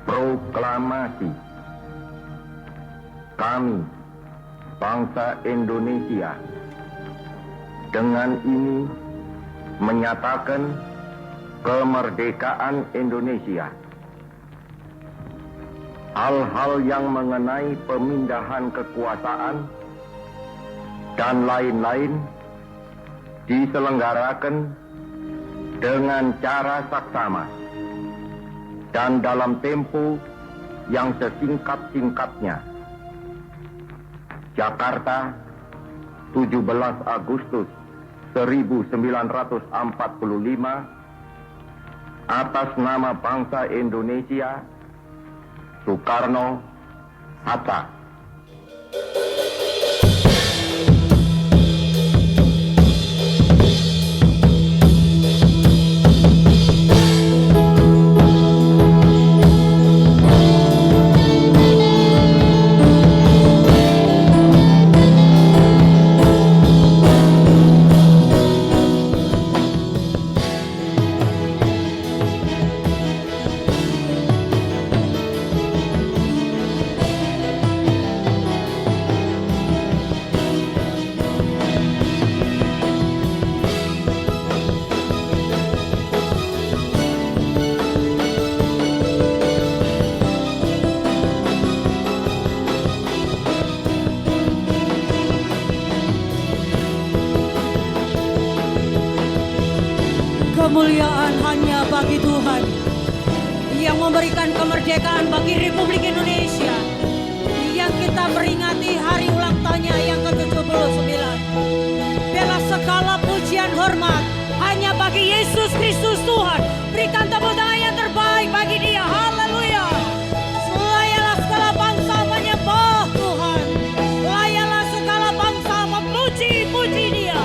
Proklamasi. Kami, bangsa Indonesia, dengan ini menyatakan kemerdekaan Indonesia. Hal-hal yang mengenai pemindahan kekuasaan dan lain-lain diselenggarakan dengan cara saksama dan dalam tempo yang sesingkat-singkatnya. Jakarta, 17 Agustus 1945, atas nama bangsa Indonesia, Soekarno, Hatta. Kemuliaan hanya bagi Tuhan yang memberikan kemerdekaan bagi Republik Indonesia, yang kita peringati hari ulang tahunnya yang ke-79. Bela segala pujian hormat hanya bagi Yesus Kristus Tuhan. Berikan tepuk tangan yang terbaik bagi Dia. Haleluya. Layalah segala bangsa menyembah Tuhan. Layalah segala bangsa memuji-puji Dia.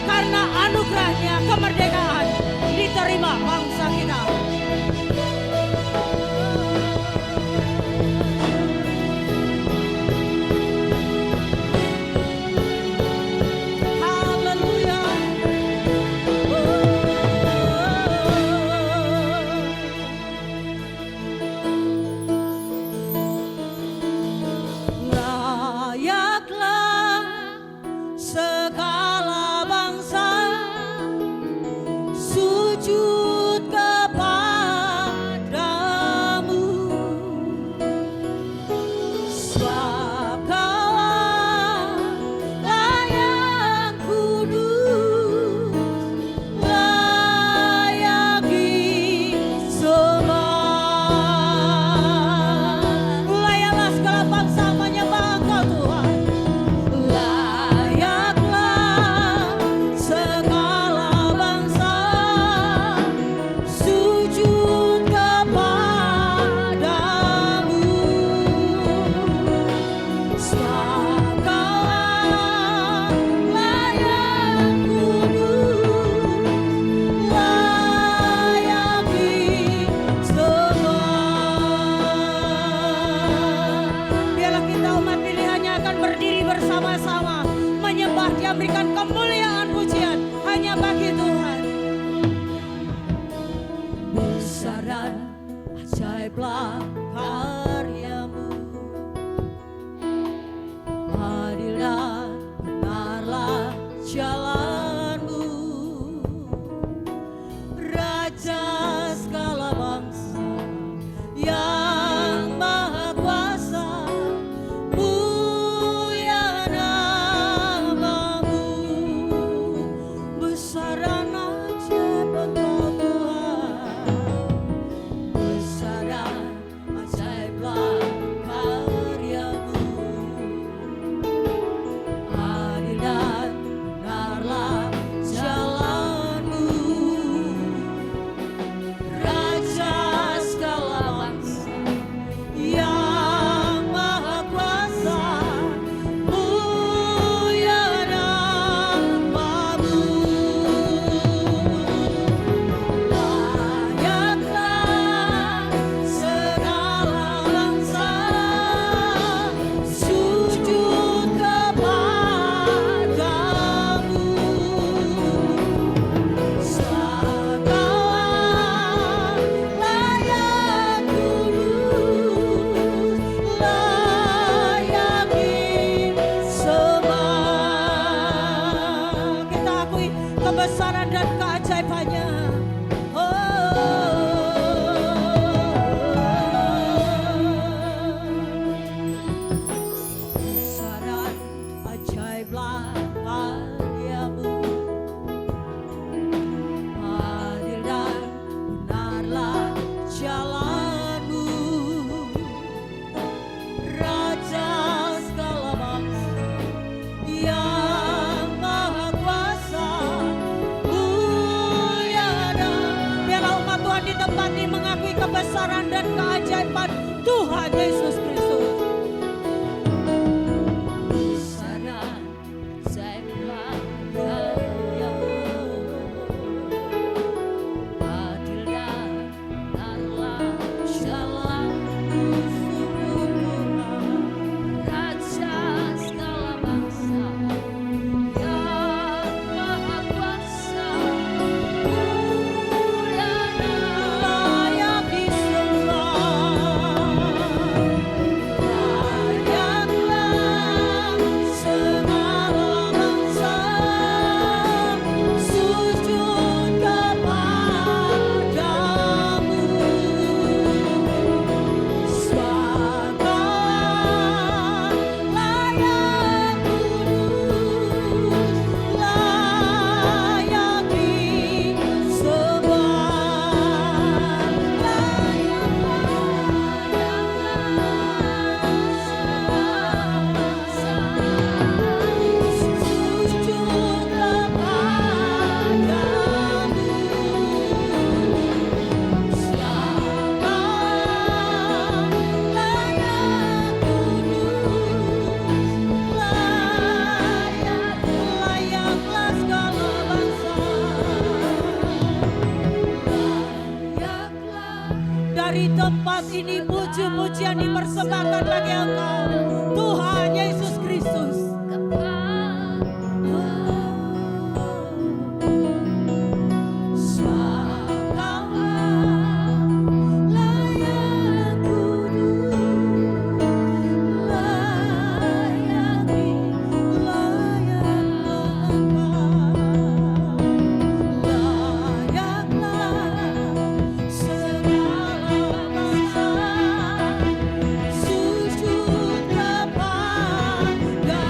Karena anugerahnya kemerdekaan diterima bangsa kita. Haleluya. Layaklah segala bangsa sujud kepadamu, sebab Kaulah layak kudus, layak disembah. Layalah segala bangsa menyembah Engkau Tuhan. Layaklah segala bangsa sujud kepadamu, sebab Kaulah layak kudus, layak disembah. Biarlah kita umat pilihannya akan berdiri bersama-sama menyembah Dia, berikan kemuliaan pujian hanya bagi Tuhan. Besar dan ajaiblah karyamu, adil dan benarlah jalanmu, Raja segala bangsa yang maha kuasa, mulia namamu. Besar dan ajaib Engkau Tuhan, besar dan ajaib adalah jalanmu, Raja segala bangsa yang maha kuasa. Biarlah umat Tuhan di tempat ini mengakui kebesaran dan keajaiban Tuhan Yesus Kristus. Dari tempat ini puji-pujian dipersembahkan bagi Engkau, Tuhan Yesus Kristus. Sujud kepada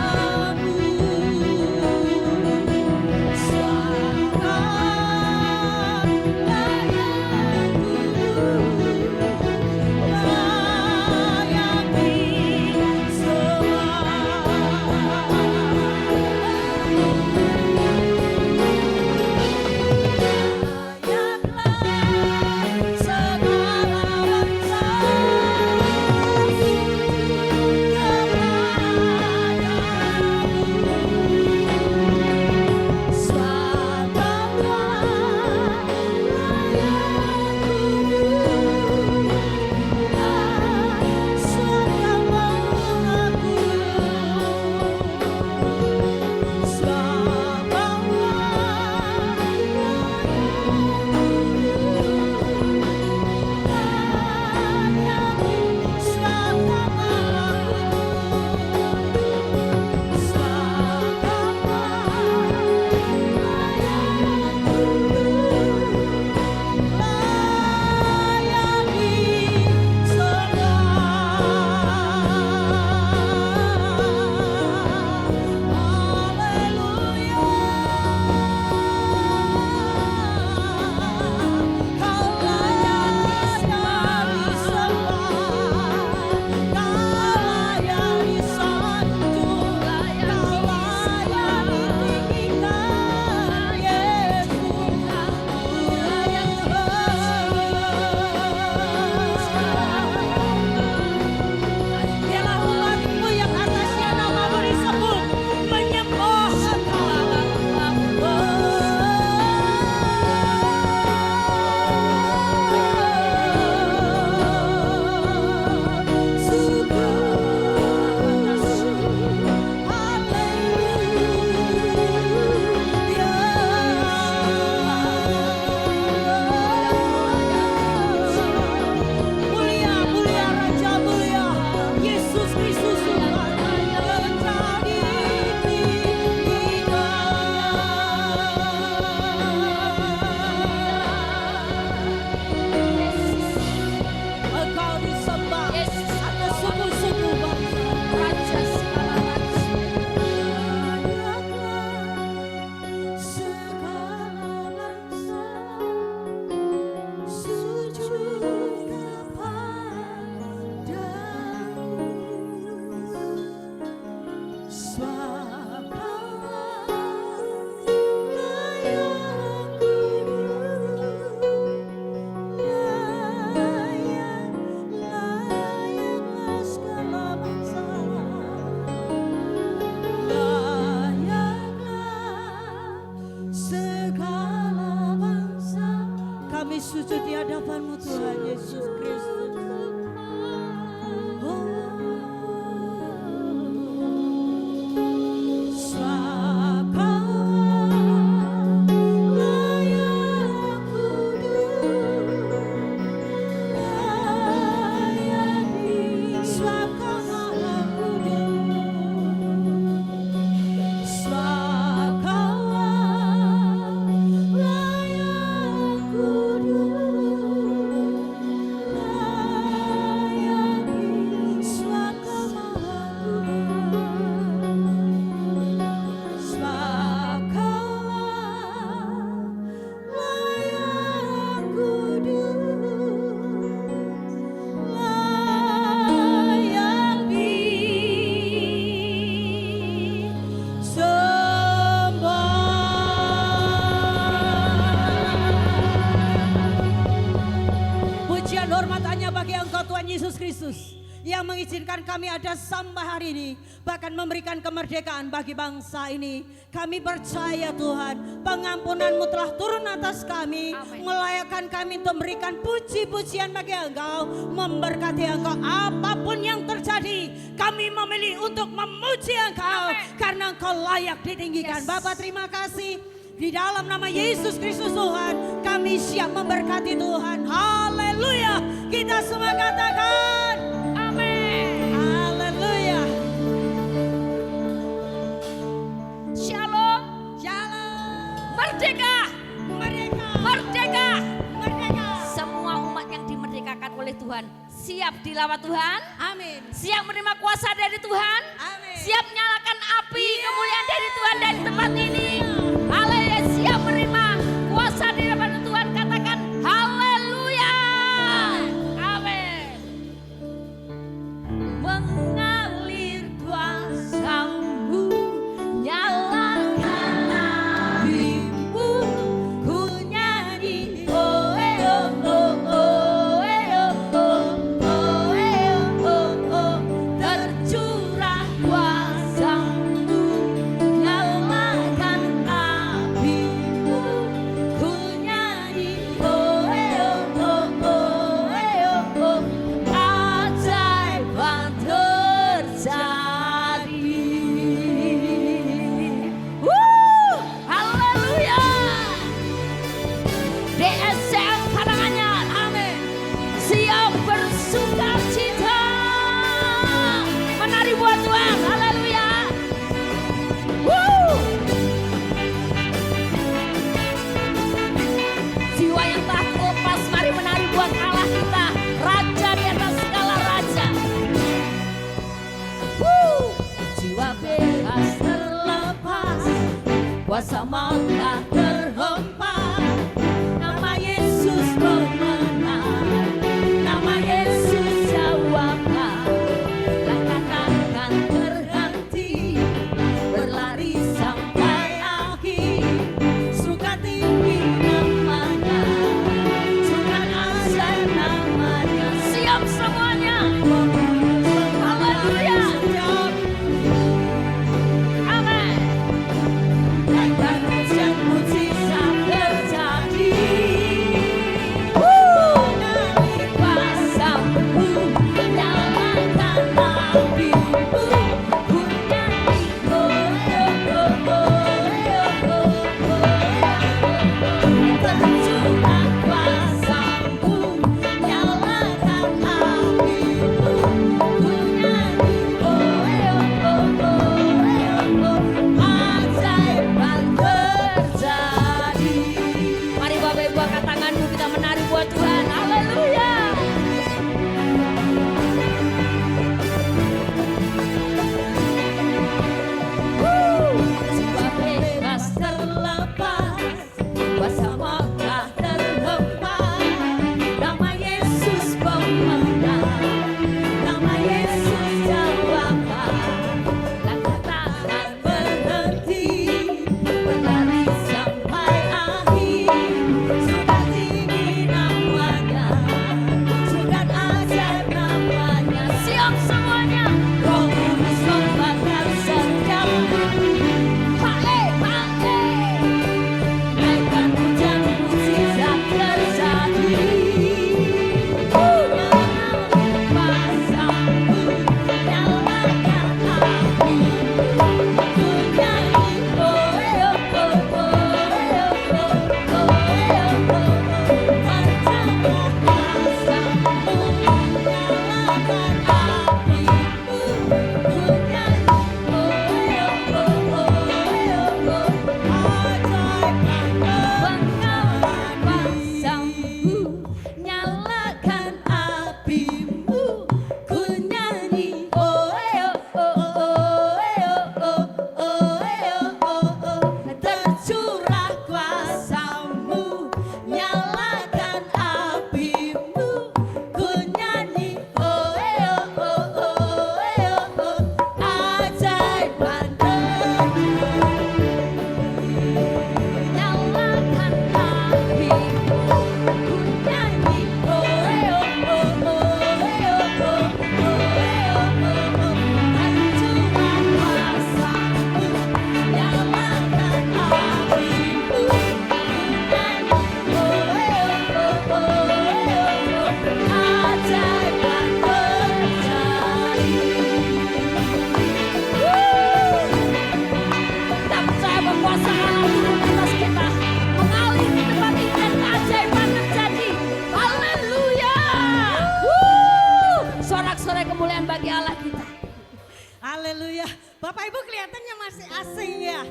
hadapan-Mu Tuhan Yesus Kristus. Oh. Swaka layak kudus, layak di swaka layak kudus, swaka layak kudus, layak di swaka swaka layak kudus, layak disembah. Pujian hormat hanya bagi Engkau Tuhan Yesus Kristus yang mengizinkan kami ada sampai hari ini, bahkan memberikan kemerdekaan bagi bangsa ini. Kami percaya Tuhan, pengampunan-Mu telah turun atas kami, melayakkan kami untuk memberikan puji-pujian bagi Engkau, memberkati Engkau. Apapun yang terjadi, kami memilih untuk memuji Engkau, karena Engkau layak ditinggikan. Bapa, terima kasih. Di dalam nama Yesus Kristus Tuhan, kami siap memberkati Tuhan. Haleluya. Kita semua katakan amin. Haleluya. Shalom, Shalom. merdeka, Merdeka. merdeka. Merdeka. Semua umat yang dimerdekakan oleh Tuhan siap dilawat Tuhan, Amin. siap menerima kuasa dari Tuhan, Amin. siap nyalakan api kemuliaan dari Tuhan dari tempat ini. Haleluya, siap menerima kuasa daripada Tuhan. Katakan haleluya. Amin. Mengalir kuasa-Mu, nyalakan api-Mu, ku nyanyi oh oh oh oh oh oh, tercurah kuasa-Mu, nyalakan api-Mu, ku nyanyi oh oh, ajaiban terjadi. Haleluya. DSM Karanganyar, amin, siap bersuka cita menari buat Tuhan. Haleluya. Jiwa yang tak terlepas, mari menari buat Allah kita, Raja di atas segala raja. Jiwa bebas terlepas, kuasa maut tak terhempas. Nama Yesus pemenang, nama Yesus jawablah. Takkan akan terhenti, berlari sampai akhir. Suka tinggi namanya, suka ajaib namanya. Siap semuanya. Haleluya. Amin. Pujian sorak-sorai kemuliaan bagi Allah kita. Haleluya. Bapak Ibu kelihatannya masih asing ya.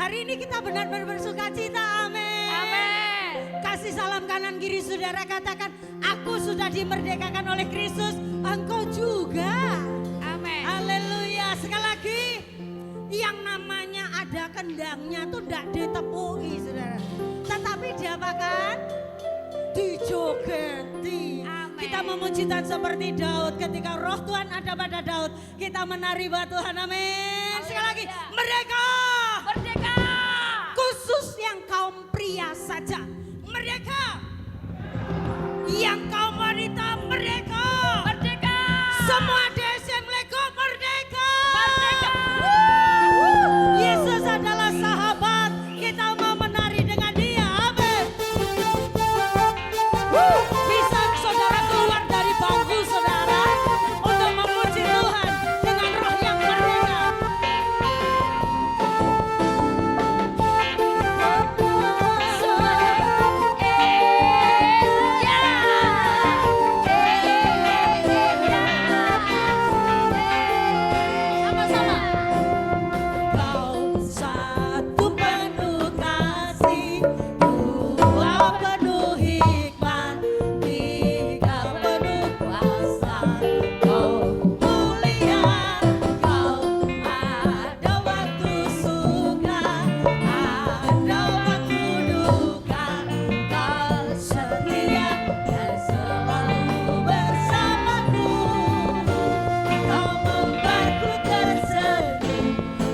Hari ini kita benar-benar bersuka cita. Amin. Amin. Kasih salam kanan kiri saudara, katakan aku sudah dimerdekakan oleh Kristus. Engkau juga. Amin. Haleluya. Sekali lagi, yang namanya ada kendangnya tuh tidak ditepui saudara. Tetapi diapakan? Dijogeti. Amin. Kita memuji Tuhan seperti Daud. Ketika roh Tuhan ada pada Daud, kita menari buat Tuhan. Amin. Sekali lagi, merdeka. Merdeka. Khusus yang kaum pria saja. Merdeka. Yang kaum wanita merdeka. Merdeka. Semua DSM Lego merdeka. Merdeka. Yesus adalah sahabat. Kita mau menari dengan dia. Amin. Bisa saudara keluar dari bangku saudara untuk memuji Tuhan dengan roh yang merdeka. Sama-sama. Kau satu penuh kasih, dua penuh hikmat, tiga penuh kuasa. Kau mulia, kau ada waktu suka, ada waktu duka. Kau setia dan selalu bersamaku. Kau membuatku tersenyum,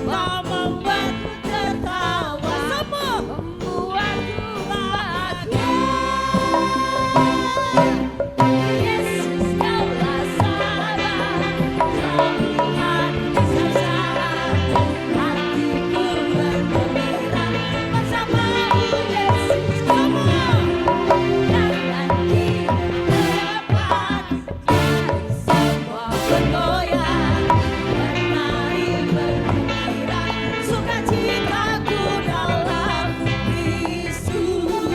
kau membuatku tertawa, semua membuatku bahagia. Yesus kaulah sahabat, selalu hadir sesaat, hatiku bergembira bersamamu Yesus. Semua kanan kiri depan, mari semua bergoyang, menari bergembira, sukacitaku dalam Kristus.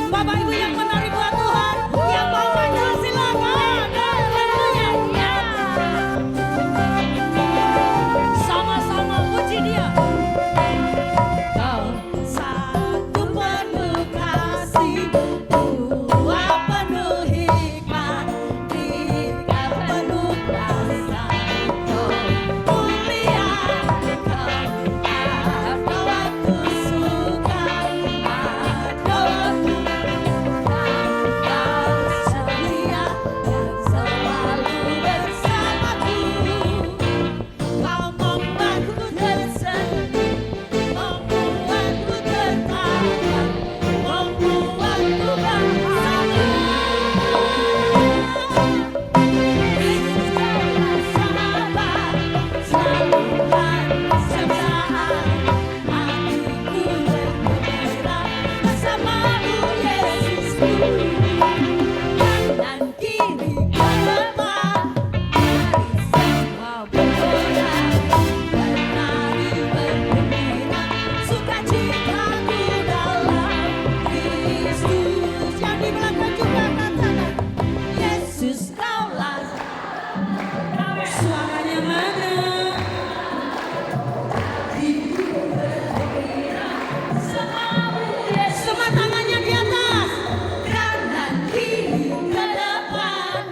Bapak Ibu yang menari buat Tuhan, yang mau maju silakan. Haleluya. Sama-sama puji dia. Kau satu penuh kasih, dua penuh hikmat, tiga penuh kuasa. Kau mulia, kau ada waktu suka, ada waktu duka. Kau setia dan selalu bersamaku. Kau membuatku tersenyum, membuatku tertawa, membuatku bahagia. Yesus kaulah sahabat, selalu hadir sesaat, hatiku bergembira bersamamu Yesusku. Kanan kiri ke depan, mari semua bergoyang, menari bergembira, sukacitaku dalam Kristus. Yang di belakang juga katakan, Yesus kaulah. Suaranya mana? Semua tangannya di atas. Kanan kiri ke depan,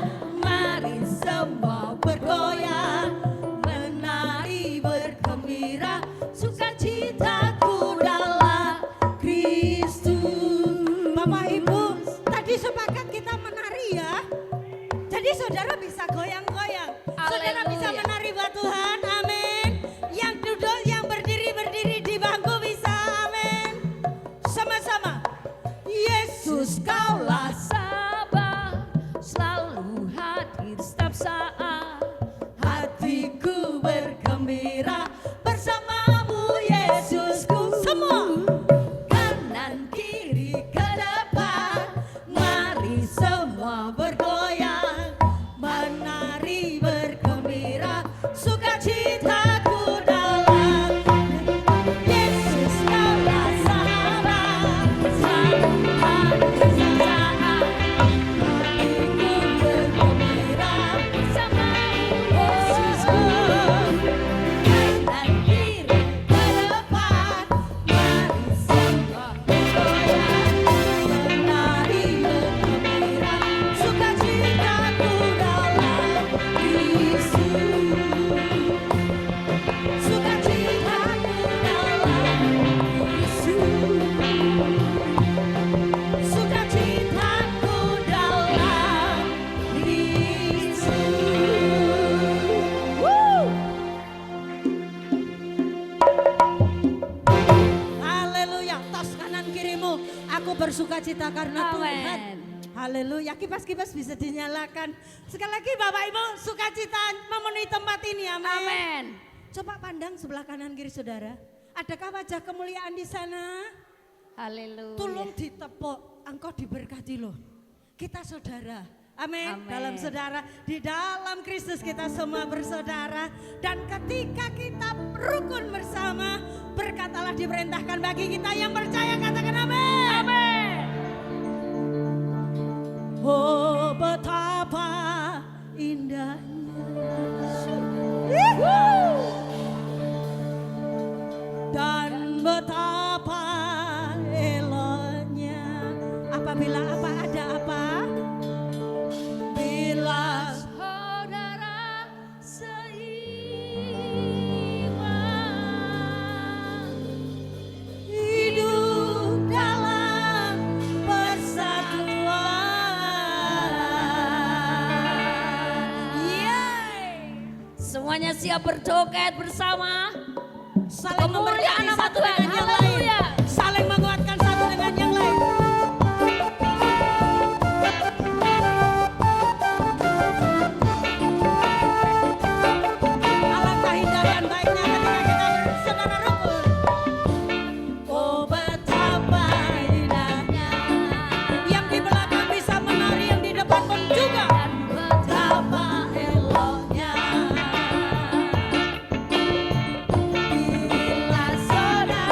mari semua bergoyang, menari bergembira, sukacitaku dalam Kristus. Bapak Ibu, tadi sepakat kita menari ya. Jadi saudara bisa goyang-goyang. Saudara bisa Haleluya. menari buat Tuhan. Amin. Yang duduk, yang berdiri di bangku bisa. Amin. Sama-sama. Yesus kaulah Sabar, selalu hadir setiap saat. hatiku bergembira bersamamu Yesusku. Semua kanan kiri ke depan, mari semua bergoyang, menari bergembira, sukacitaku dalam Yesus kaulah sahabat, selalu hadir sesaat, hatiku bergembira kita karena Tuhan. Amin. Haleluya, kipas-kipas bisa dinyalakan. Sekali lagi Bapak Ibu, sukacita memenuhi tempat ini, amin. Amin. Coba pandang sebelah kanan kiri saudara. Adakah wajah kemuliaan di sana? Haleluya. Tolong ditepuk, engkau diberkati loh. Kita saudara, amin. Amin. Dalam saudara, di dalam Kristus kita semua bersaudara. Dan ketika kita rukun bersama, berkat Allah diperintahkan bagi kita yang percaya, katakan amin. Amin. Oh betapa indahnya dan betapa eloknya apabila ada apa? Bila Saudara seiman hidup dalam persatuan. Yeay. semuanya siap berjoget bersama. Saling Kemuliaan memberkati nama satu Tuhan. dengan yang lain. Haleluya. Saling menguatkan satu dengan yang lain. Alangkah indah dan baiknya ketika kita bersaudara rukun. Oh betapa indahnya. Yang di belakang bisa menari, yang di depan pun juga. Betapa eloknya. Bila saudara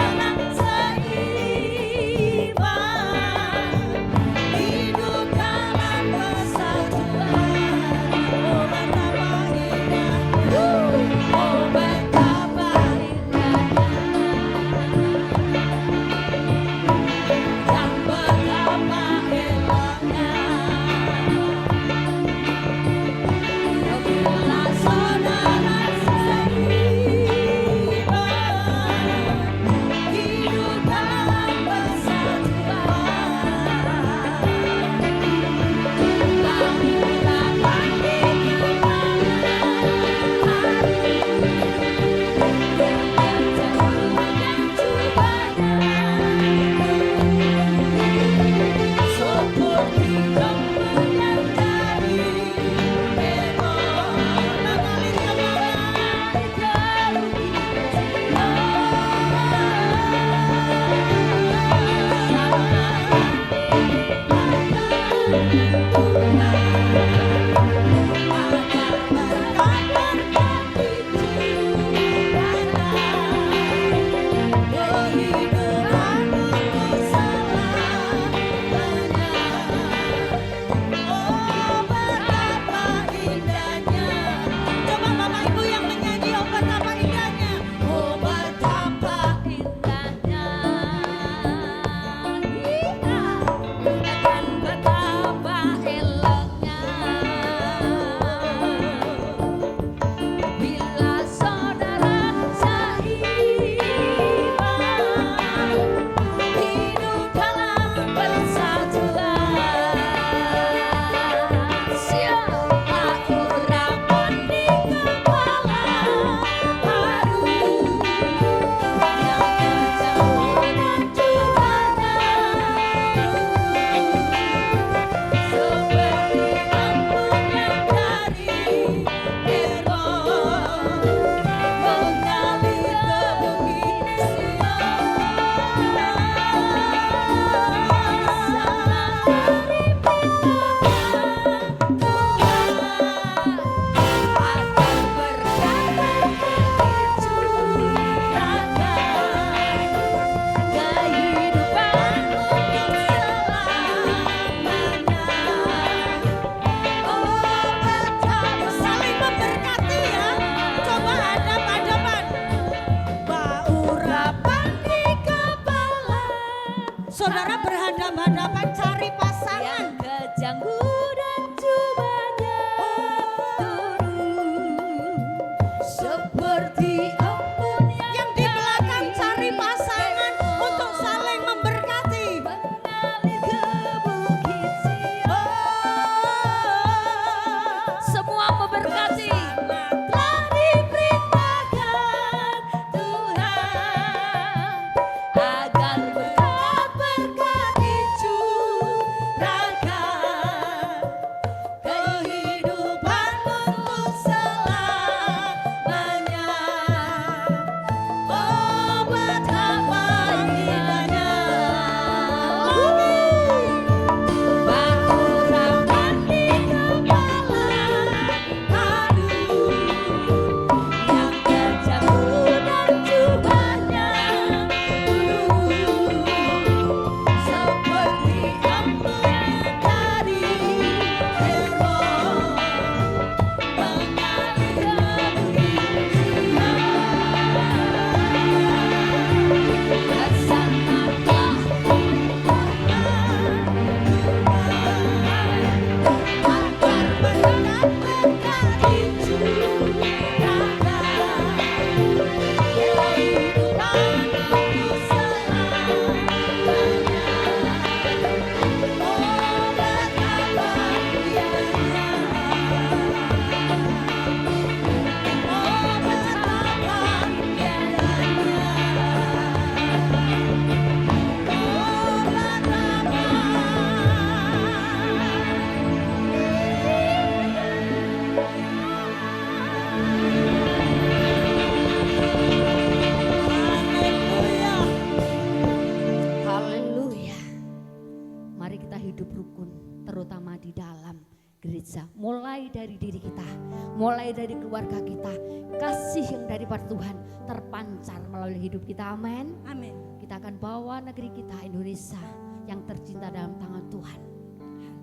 bersama di dalam gereja. Mulai dari diri kita, mulai dari keluarga kita, kasih yang daripada Tuhan terpancar melalui hidup kita. Amin. Amin. Kita akan bawa negeri kita Indonesia yang tercinta dalam tangan Tuhan.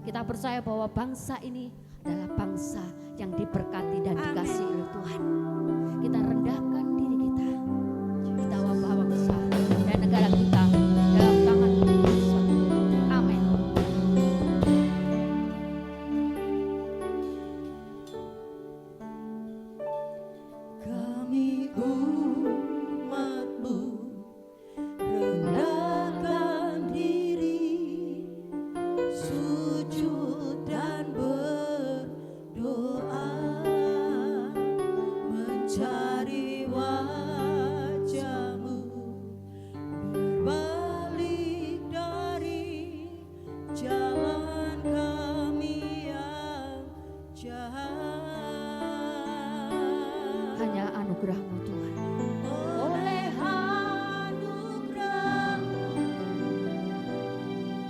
Kita percaya bahwa bangsa ini adalah bangsa yang diberkati dan dikasihi oleh Tuhan. Kita rendahkan diri kita, kita bawa bangsa dan negara kita dalam tangan Tuhan. Amin. Kami umat-Mu rendahkan diri, sujud dan berdoa, mencari wajah-Mu, berbalik dari jalan kami yang jahat. Hanya anugerah-Mu Tuhan. Oleh anugerah-Mu,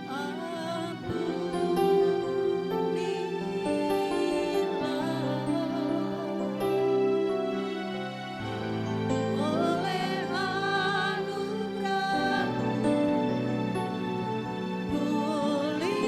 ampunilah. Oleh anugerah-Mu, pulihkanlah.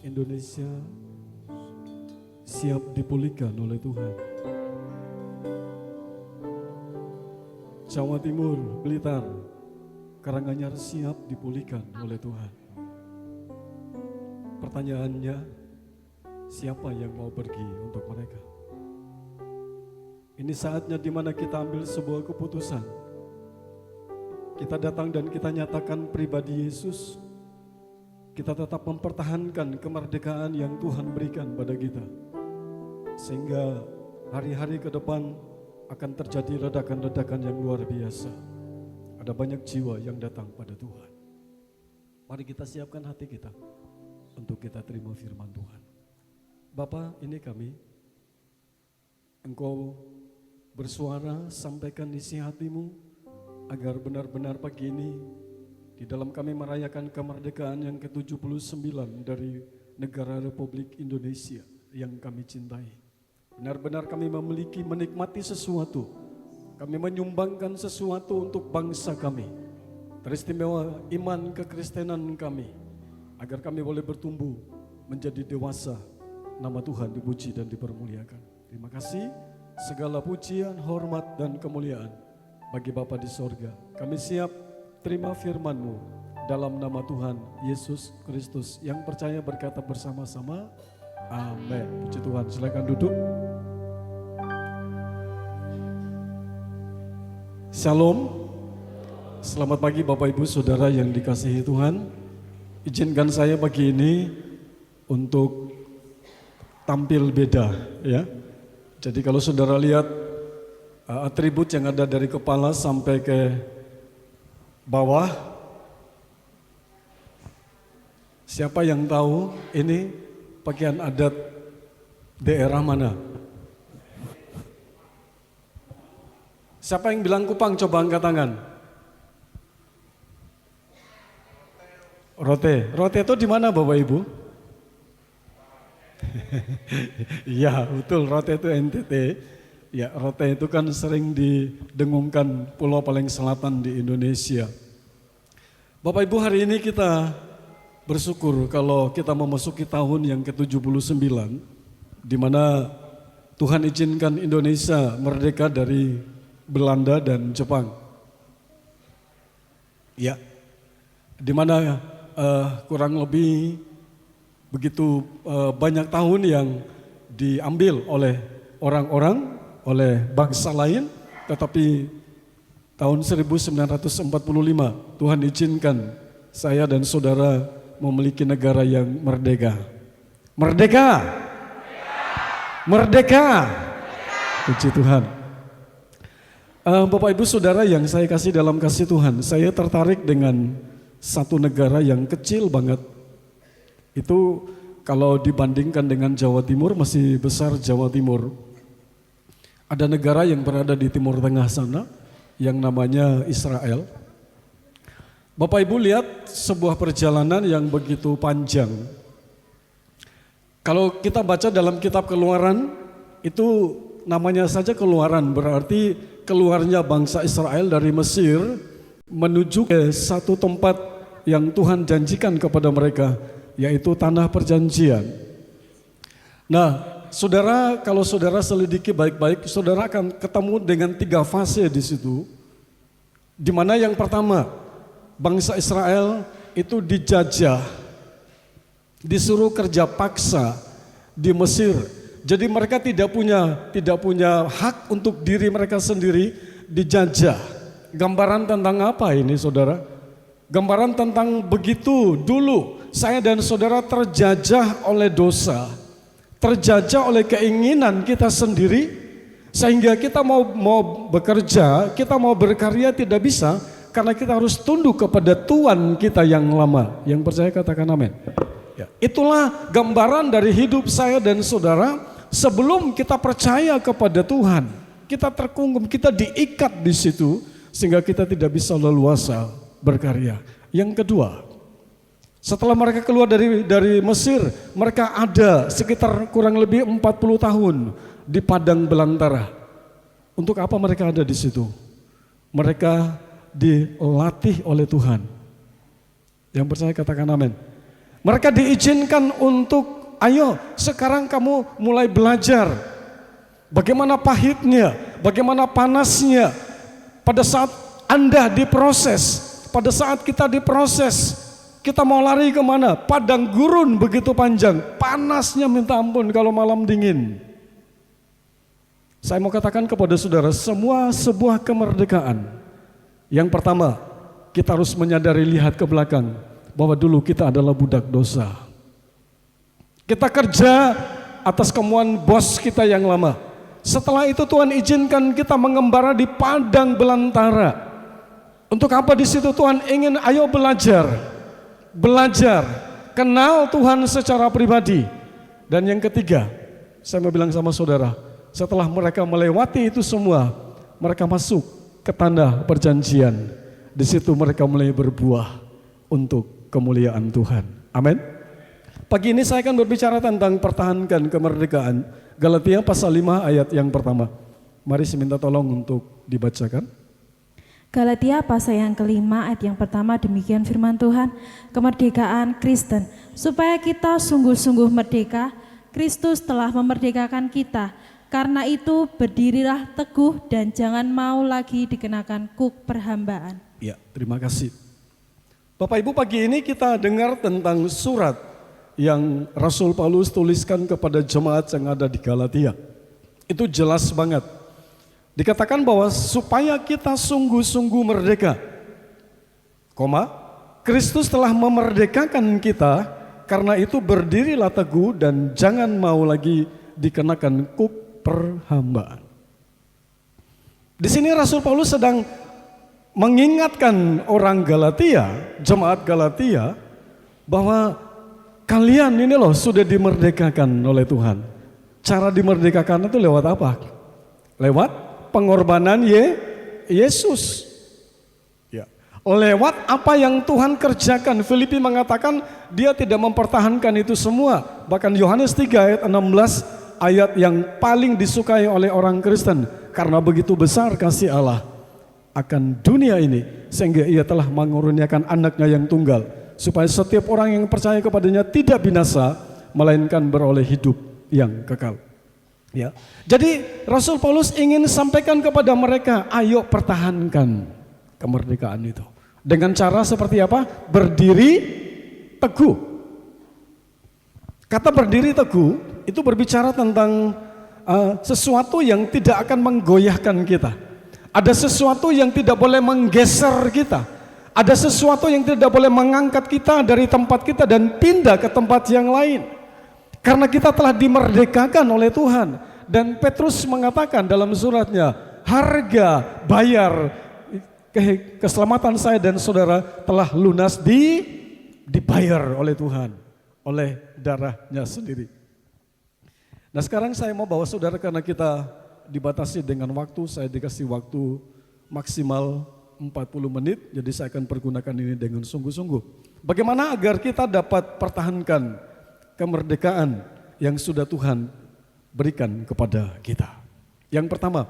Indonesia siap dipulihkan oleh Tuhan. Jawa Timur, Blitar, Karanganyar siap dipulihkan oleh Tuhan. Pertanyaannya, siapa yang mau pergi untuk mereka? Ini saatnya di mana kita ambil sebuah keputusan. Kita datang dan kita nyatakan pribadi Yesus. Kita tetap mempertahankan kemerdekaan yang Tuhan berikan pada kita. Sehingga hari-hari ke depan akan terjadi ledakan-ledakan yang luar biasa. Ada banyak jiwa yang datang pada Tuhan. Mari kita siapkan hati kita untuk kita terima firman Tuhan. Bapa, ini kami. Engkau bersuara, sampaikan isi hatimu, agar benar-benar pagi ini di dalam kami merayakan kemerdekaan yang ke-79 dari negara Republik Indonesia yang kami cintai. Benar-benar kami menikmati sesuatu, kami menyumbangkan sesuatu untuk bangsa kami, teristimewa iman kekristenan kami, agar kami boleh bertumbuh menjadi dewasa, nama Tuhan dipuji dan dipermuliakan. Terima kasih, segala pujian, hormat dan kemuliaan bagi Bapa di sorga. Kami siap terima firman-Mu dalam nama Tuhan Yesus Kristus yang percaya berkata bersama-sama, amin. Puji Tuhan, silakan duduk. Shalom, selamat pagi Bapak Ibu Saudara yang dikasihi Tuhan. Izinkan saya pagi ini untuk tampil beda ya. Jadi kalau saudara lihat atribut yang ada dari kepala sampai ke bawah, siapa yang tahu ini pakaian adat daerah mana? Siapa yang bilang Kupang? Coba angkat tangan. Rote. Rote itu di mana Bapak Ibu? Iya betul, Rote itu NTT. Ya, Rote itu kan sering didengungkan pulau paling selatan di Indonesia. Bapak Ibu, hari ini kita bersyukur kalau kita memasuki tahun yang ke-79, di mana Tuhan izinkan Indonesia merdeka dari Belanda dan Jepang. Ya, di mana kurang lebih begitu banyak tahun yang diambil oleh orang-orang, oleh bangsa lain, tetapi tahun 1945 Tuhan izinkan saya dan saudara memiliki negara yang merdeka. Merdeka! Merdeka! Puji Tuhan. Bapak Ibu Saudara yang saya kasih dalam kasih Tuhan, saya tertarik dengan satu negara yang kecil banget. Itu kalau dibandingkan dengan Jawa Timur masih besar Jawa Timur. Ada negara yang berada di Timur Tengah sana yang namanya Israel. Bapak Ibu lihat sebuah perjalanan yang begitu panjang. Kalau kita baca dalam kitab Keluaran, itu namanya saja Keluaran, berarti keluarnya bangsa Israel dari Mesir menuju ke satu tempat yang Tuhan janjikan kepada mereka, yaitu tanah perjanjian. Nah, saudara, kalau saudara selidiki baik-baik, saudara akan ketemu dengan 3 fase di situ. Di mana yang pertama, bangsa Israel itu dijajah, disuruh kerja paksa di Mesir. Jadi mereka tidak punya hak untuk diri mereka sendiri, dijajah. Gambaran tentang apa ini saudara? Gambaran tentang begitu dulu saya dan saudara terjajah oleh dosa, terjajah oleh keinginan kita sendiri, sehingga kita mau bekerja, kita mau berkarya tidak bisa, karena kita harus tunduk kepada Tuhan kita yang lama. Yang percaya katakan amin. Ya, itulah gambaran dari hidup saya dan saudara sebelum kita percaya kepada Tuhan. Kita terkungkung, kita diikat di situ sehingga kita tidak bisa leluasa berkarya. Yang kedua, setelah mereka keluar dari Mesir, mereka ada sekitar kurang lebih 40 tahun di padang belantara. Untuk apa mereka ada di situ? Mereka dilatih oleh Tuhan. Yang percaya katakan amin. Mereka diizinkan untuk, ayo sekarang kamu mulai belajar. Bagaimana pahitnya, bagaimana panasnya pada saat Anda diproses, pada saat kita diproses, kita mau lari kemana? Padang gurun begitu panjang, panasnya minta ampun kalau malam dingin. Saya mau katakan kepada saudara, semua sebuah kemerdekaan. Yang pertama, kita harus menyadari, lihat ke belakang, bahwa dulu kita adalah budak dosa. Kita kerja atas kemauan bos kita yang lama. Setelah itu Tuhan izinkan kita mengembara di padang belantara. Untuk apa di situ? Tuhan ingin, ayo belajar, kenal Tuhan secara pribadi. Dan yang ketiga, saya mau bilang sama saudara, setelah mereka melewati itu semua, mereka masuk ke tanah perjanjian. Di situ mereka mulai berbuah untuk kemuliaan Tuhan. Amin. Pagi ini saya akan berbicara tentang pertahankan kemerdekaan. Galatia pasal 5 ayat yang pertama. Mari saya minta tolong untuk dibacakan. Galatia pasal yang kelima ayat yang pertama, demikian firman Tuhan, kemerdekaan Kristen, supaya kita sungguh-sungguh merdeka, Kristus telah memerdekakan kita. Karena itu berdirilah teguh dan jangan mau lagi dikenakan kuk perhambaan. Ya, terima kasih. Bapak Ibu, pagi ini kita dengar tentang surat yang Rasul Paulus tuliskan kepada jemaat yang ada di Galatia. Itu jelas banget. Dikatakan bahwa supaya kita sungguh-sungguh merdeka, Kristus telah memerdekakan kita, karena itu berdirilah teguh dan jangan mau lagi dikenakan kuk perhambaan. Di sini Rasul Paulus sedang mengingatkan orang Galatia, jemaat Galatia, bahwa kalian ini loh sudah dimerdekakan oleh Tuhan. Cara dimerdekakan itu lewat apa? Lewat pengorbanan Yesus. Ya. Lewat apa yang Tuhan kerjakan. Filipi mengatakan dia tidak mempertahankan itu semua. Bahkan Yohanes 3 ayat 16, ayat yang paling disukai oleh orang Kristen. Karena begitu besar kasih Allah akan dunia ini, sehingga ia telah mengurniakan anaknya yang tunggal, supaya setiap orang yang percaya kepadanya tidak binasa, melainkan beroleh hidup yang kekal. Ya. Jadi Rasul Paulus ingin sampaikan kepada mereka, ayo pertahankan kemerdekaan itu. Dengan cara seperti apa? Berdiri teguh. Kata berdiri teguh itu berbicara tentang sesuatu yang tidak akan menggoyahkan kita. Ada sesuatu yang tidak boleh menggeser kita. Ada sesuatu yang tidak boleh mengangkat kita dari tempat kita dan pindah ke tempat yang lain. Karena kita telah dimerdekakan oleh Tuhan. Dan Petrus mengatakan dalam suratnya, harga bayar keselamatan saya dan saudara telah lunas dibayar oleh Tuhan, oleh darahnya sendiri. Nah sekarang saya mau bawa saudara, karena kita dibatasi dengan waktu, saya dikasih waktu maksimal 40 menit, jadi saya akan pergunakan ini dengan sungguh-sungguh. Bagaimana agar kita dapat pertahankan kemerdekaan yang sudah Tuhan berikan kepada kita. Yang pertama,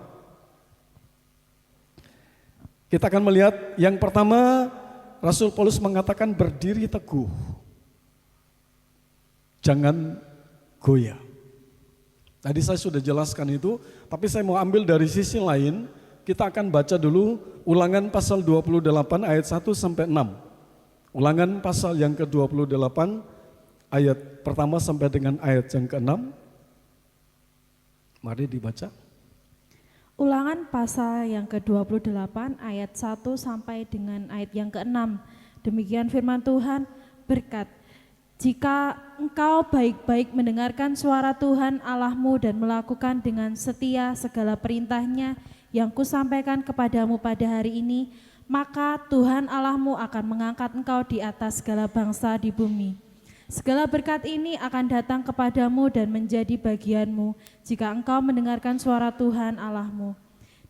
kita akan melihat yang pertama, Rasul Paulus mengatakan berdiri teguh, jangan goyah. Tadi saya sudah jelaskan itu, tapi saya mau ambil dari sisi lain. Kita akan baca dulu Ulangan pasal 28 ayat 1 sampai 6. Ulangan pasal yang ke-28 ayat pertama sampai dengan ayat yang ke-6. Mari dibaca. Ulangan pasal yang ke-28 ayat 1 sampai dengan ayat yang ke-6. Demikian firman Tuhan, berkat. Jika engkau baik-baik mendengarkan suara Tuhan Allahmu dan melakukan dengan setia segala perintahnya yang kusampaikan kepadamu pada hari ini, maka Tuhan Allahmu akan mengangkat engkau di atas segala bangsa di bumi. Segala berkat ini akan datang kepadamu dan menjadi bagianmu jika engkau mendengarkan suara Tuhan Allahmu.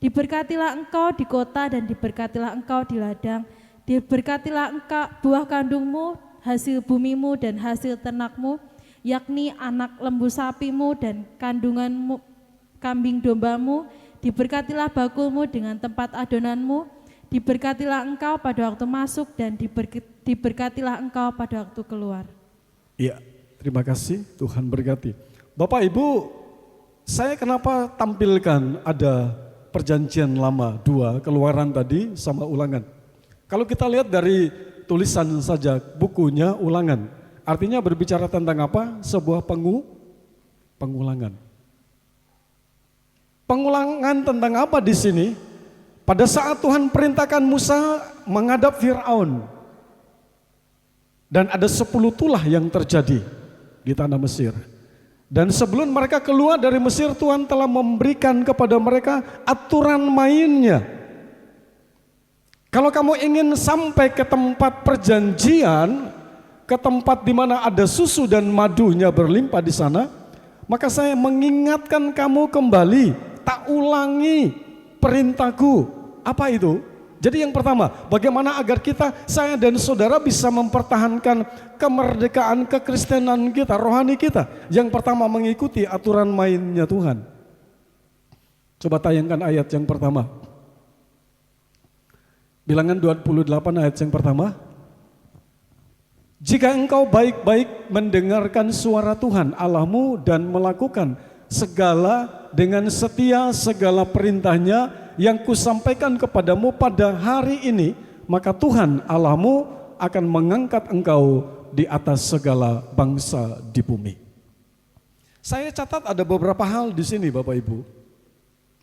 Diberkatilah engkau di kota dan diberkatilah engkau di ladang. Diberkatilah engkau buah kandungmu, hasil bumimu dan hasil ternakmu, yakni anak lembu sapimu dan kandunganmu, kambing dombamu. Diberkatilah bakulmu dengan tempat adonanmu. Diberkatilah engkau pada waktu masuk dan diberkatilah engkau pada waktu keluar. Iya, terima kasih, Tuhan berkati. Bapak Ibu, saya kenapa tampilkan ada perjanjian lama 2, Keluaran tadi sama Ulangan. Kalau kita lihat dari tulisan saja, bukunya Ulangan, artinya berbicara tentang apa? Sebuah pengulangan. Pengulangan tentang apa di sini? Pada saat Tuhan perintahkan Musa menghadap Firaun, dan ada 10 tulah yang terjadi di tanah Mesir. Dan sebelum mereka keluar dari Mesir, Tuhan telah memberikan kepada mereka aturan mainnya. Kalau kamu ingin sampai ke tempat perjanjian, ke tempat di mana ada susu dan madunya berlimpah di sana, maka saya mengingatkan kamu kembali, tak ulangi perintahku. Apa itu? Jadi yang pertama, bagaimana agar saya dan saudara bisa mempertahankan kemerdekaan kekristenan kita, rohani kita. Yang pertama, mengikuti aturan mainnya Tuhan. Coba tayangkan ayat yang pertama. Bilangan 28 ayat yang pertama. Jika engkau baik-baik mendengarkan suara Tuhan Allahmu dan melakukan segala dengan setia segala perintahnya yang kusampaikan kepadamu pada hari ini, maka Tuhan Allahmu akan mengangkat engkau di atas segala bangsa di bumi. Saya catat ada beberapa hal di sini Bapak Ibu.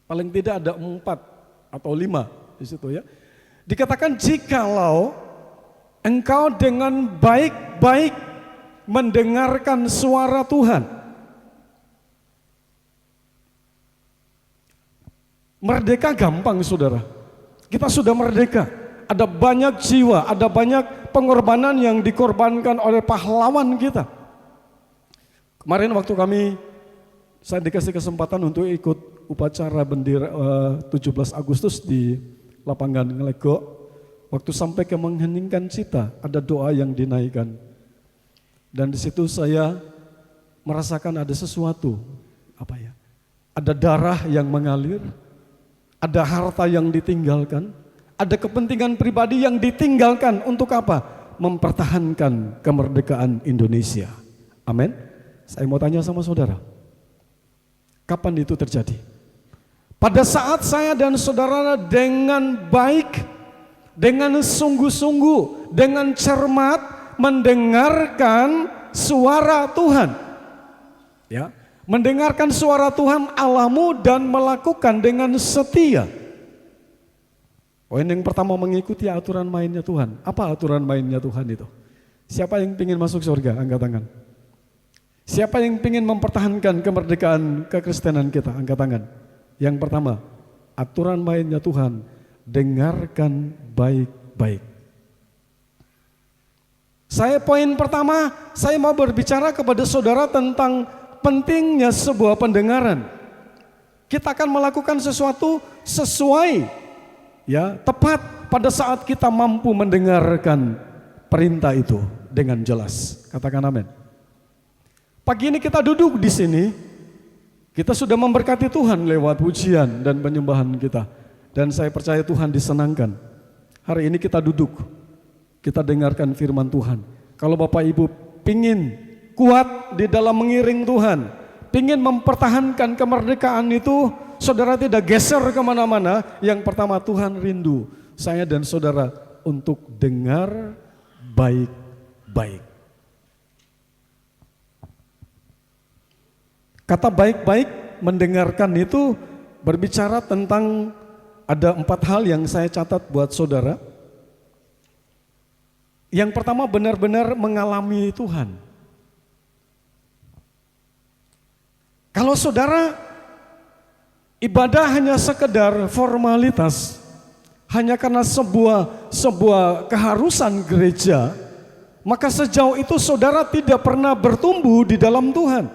Paling tidak ada 4 atau 5 di situ ya. Dikatakan jikalau engkau dengan baik-baik mendengarkan suara Tuhan. Merdeka gampang saudara, kita sudah merdeka, ada banyak jiwa, ada banyak pengorbanan yang dikorbankan oleh pahlawan kita. Kemarin waktu saya dikasih kesempatan untuk ikut upacara bendera 17 Agustus di lapangan Ngelego, waktu sampai ke mengheningkan cita, ada doa yang dinaikkan. Dan di situ saya merasakan ada sesuatu, ada darah yang mengalir, ada harta yang ditinggalkan, ada kepentingan pribadi yang ditinggalkan untuk apa? Mempertahankan kemerdekaan Indonesia. Amin. Saya mau tanya sama saudara, kapan itu terjadi? Pada saat saya dan saudara dengan baik, dengan sungguh-sungguh, dengan cermat mendengarkan suara Tuhan. Ya. Mendengarkan suara Tuhan Allahmu dan melakukan dengan setia. Poin yang pertama, mengikuti aturan mainnya Tuhan. Apa aturan mainnya Tuhan itu? Siapa yang ingin masuk surga? Angkat tangan. Siapa yang ingin mempertahankan kemerdekaan kekristenan kita? Angkat tangan. Yang pertama, aturan mainnya Tuhan, dengarkan baik-baik. Poin pertama, saya mau berbicara kepada saudara tentang pentingnya sebuah pendengaran. Kita akan melakukan sesuatu sesuai, tepat pada saat kita mampu mendengarkan perintah itu dengan jelas. Katakan amin. Pagi ini kita duduk di sini, kita sudah memberkati Tuhan lewat pujian dan penyembahan kita. Dan saya percaya Tuhan disenangkan. Hari ini kita duduk, kita dengarkan firman Tuhan. Kalau Bapak Ibu pingin kuat di dalam mengiring Tuhan, pingin mempertahankan kemerdekaan itu, saudara tidak geser kemana-mana. Yang pertama, Tuhan rindu saya dan saudara untuk dengar baik-baik. Kata baik-baik mendengarkan itu berbicara tentang ada 4 hal yang saya catat buat saudara. Yang pertama, benar-benar mengalami Tuhan. Kalau saudara ibadah hanya sekedar formalitas, hanya karena sebuah keharusan gereja, maka sejauh itu saudara tidak pernah bertumbuh di dalam Tuhan.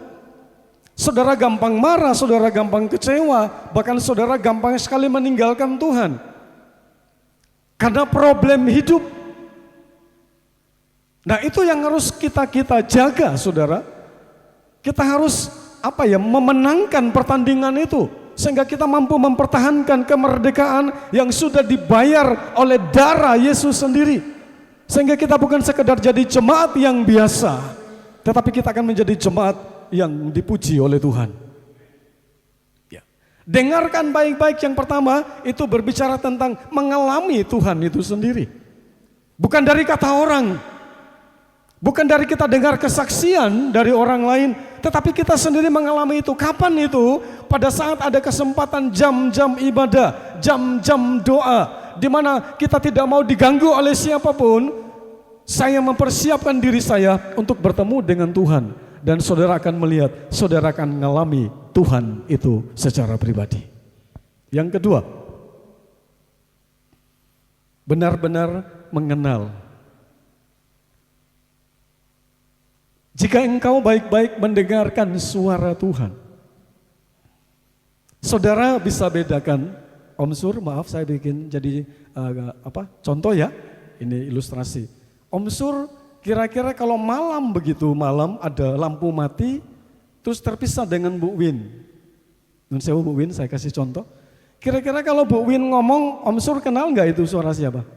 Saudara gampang marah, saudara gampang kecewa, bahkan saudara gampang sekali meninggalkan Tuhan. Karena problem hidup. Nah, itu yang harus kita jaga, saudara. Kita harus memenangkan pertandingan itu, sehingga kita mampu mempertahankan kemerdekaan yang sudah dibayar oleh darah Yesus sendiri. Sehingga kita bukan sekedar jadi jemaat yang biasa, tetapi kita akan menjadi jemaat yang dipuji oleh Tuhan. Ya. Dengarkan baik-baik, yang pertama itu berbicara tentang mengalami Tuhan itu sendiri. Bukan dari kata orang, bukan dari kita dengar kesaksian dari orang lain, tetapi kita sendiri mengalami itu. Kapan itu? Pada saat ada kesempatan jam-jam ibadah, jam-jam doa, di mana kita tidak mau diganggu oleh siapapun. Saya mempersiapkan diri saya untuk bertemu dengan Tuhan, dan saudara akan melihat, saudara akan mengalami Tuhan itu secara pribadi. Yang kedua, benar-benar mengenal. Jika engkau baik-baik mendengarkan suara Tuhan, saudara bisa bedakan. Om Sur, maaf saya bikin jadi contoh ya, ini ilustrasi. Om Sur, kira-kira kalau malam begitu, malam ada lampu mati, terus terpisah dengan Bu Win. Nun sewu Bu Win, saya kasih contoh. Kira-kira kalau Bu Win ngomong, Om Sur kenal nggak itu suara siapa?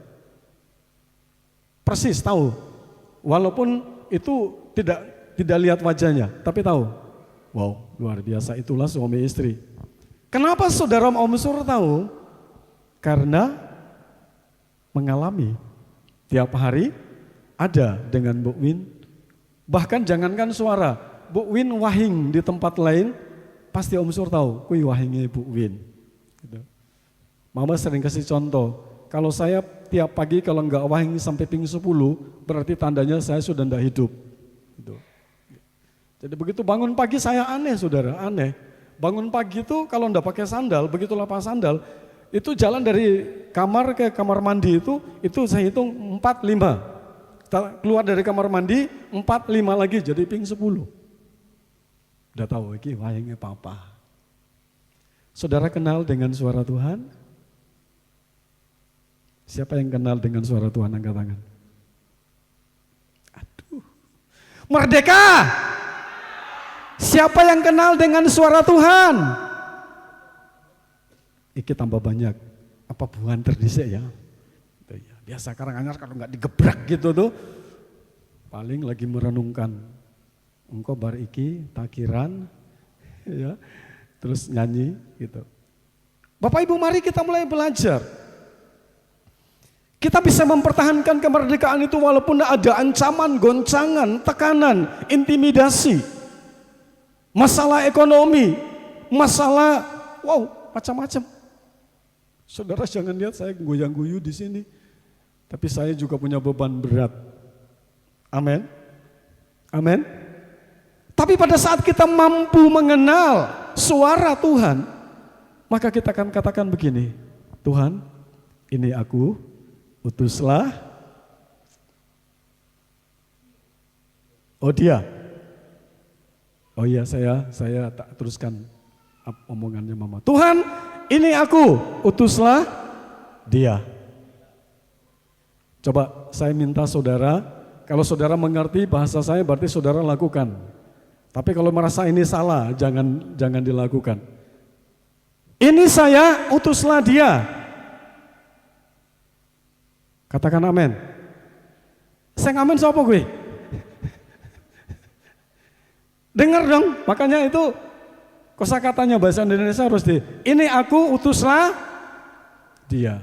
Persis tahu, walaupun itu tidak lihat wajahnya, tapi tahu. Wow, luar biasa, itulah suami istri. Kenapa saudara Om Sur tahu? Karena mengalami tiap hari ada dengan Bu Win. Bahkan jangankan suara, Bu Win wahing di tempat lain, pasti Om Sur tahu, kui wahingnya Bu Win. Gitu. Mama sering kasih contoh, kalau saya tiap pagi kalau enggak wahing sampai ping 10, berarti tandanya saya sudah enggak hidup. Gitu. Jadi begitu bangun pagi saya aneh, saudara, aneh. Bangun pagi itu kalau enggak pakai sandal, begitu lepas sandal, itu jalan dari kamar ke kamar mandi itu saya hitung 4-5. Keluar dari kamar mandi 4-5 lagi jadi ping 10. Udah tahu iki wayangnya papa. Saudara kenal dengan suara Tuhan? Siapa yang kenal dengan suara Tuhan, angkat tangan. Aduh. Merdeka! Siapa yang kenal dengan suara Tuhan? Iki tambah banyak. Apa buhan terdisik ya? Biasa Karanganyar kalau nggak digebrak gitu tuh, paling lagi merenungkan. Engkau bar iki takiran, ya, terus nyanyi gitu. Bapak Ibu, mari kita mulai belajar. Kita bisa mempertahankan kemerdekaan itu walaupun ada ancaman, goncangan, tekanan, intimidasi, masalah ekonomi, masalah, macam-macam. Saudara jangan lihat saya goyang-guyu di sini. Tapi saya juga punya beban berat. Amin. Amin. Tapi pada saat kita mampu mengenal suara Tuhan, maka kita akan katakan begini, Tuhan, ini aku, utuslah. Oh dia. Oh iya, saya tak teruskan omongannya Mama. Tuhan, ini aku, utuslah dia. Coba saya minta saudara, kalau saudara mengerti bahasa saya berarti saudara lakukan. Tapi kalau merasa ini salah, jangan dilakukan. Ini saya, utuslah dia. Katakan amin. Saya ngamen siapa gue? Dengar dong, makanya itu kosakatanya bahasa Indonesia harus ini aku, utuslah dia.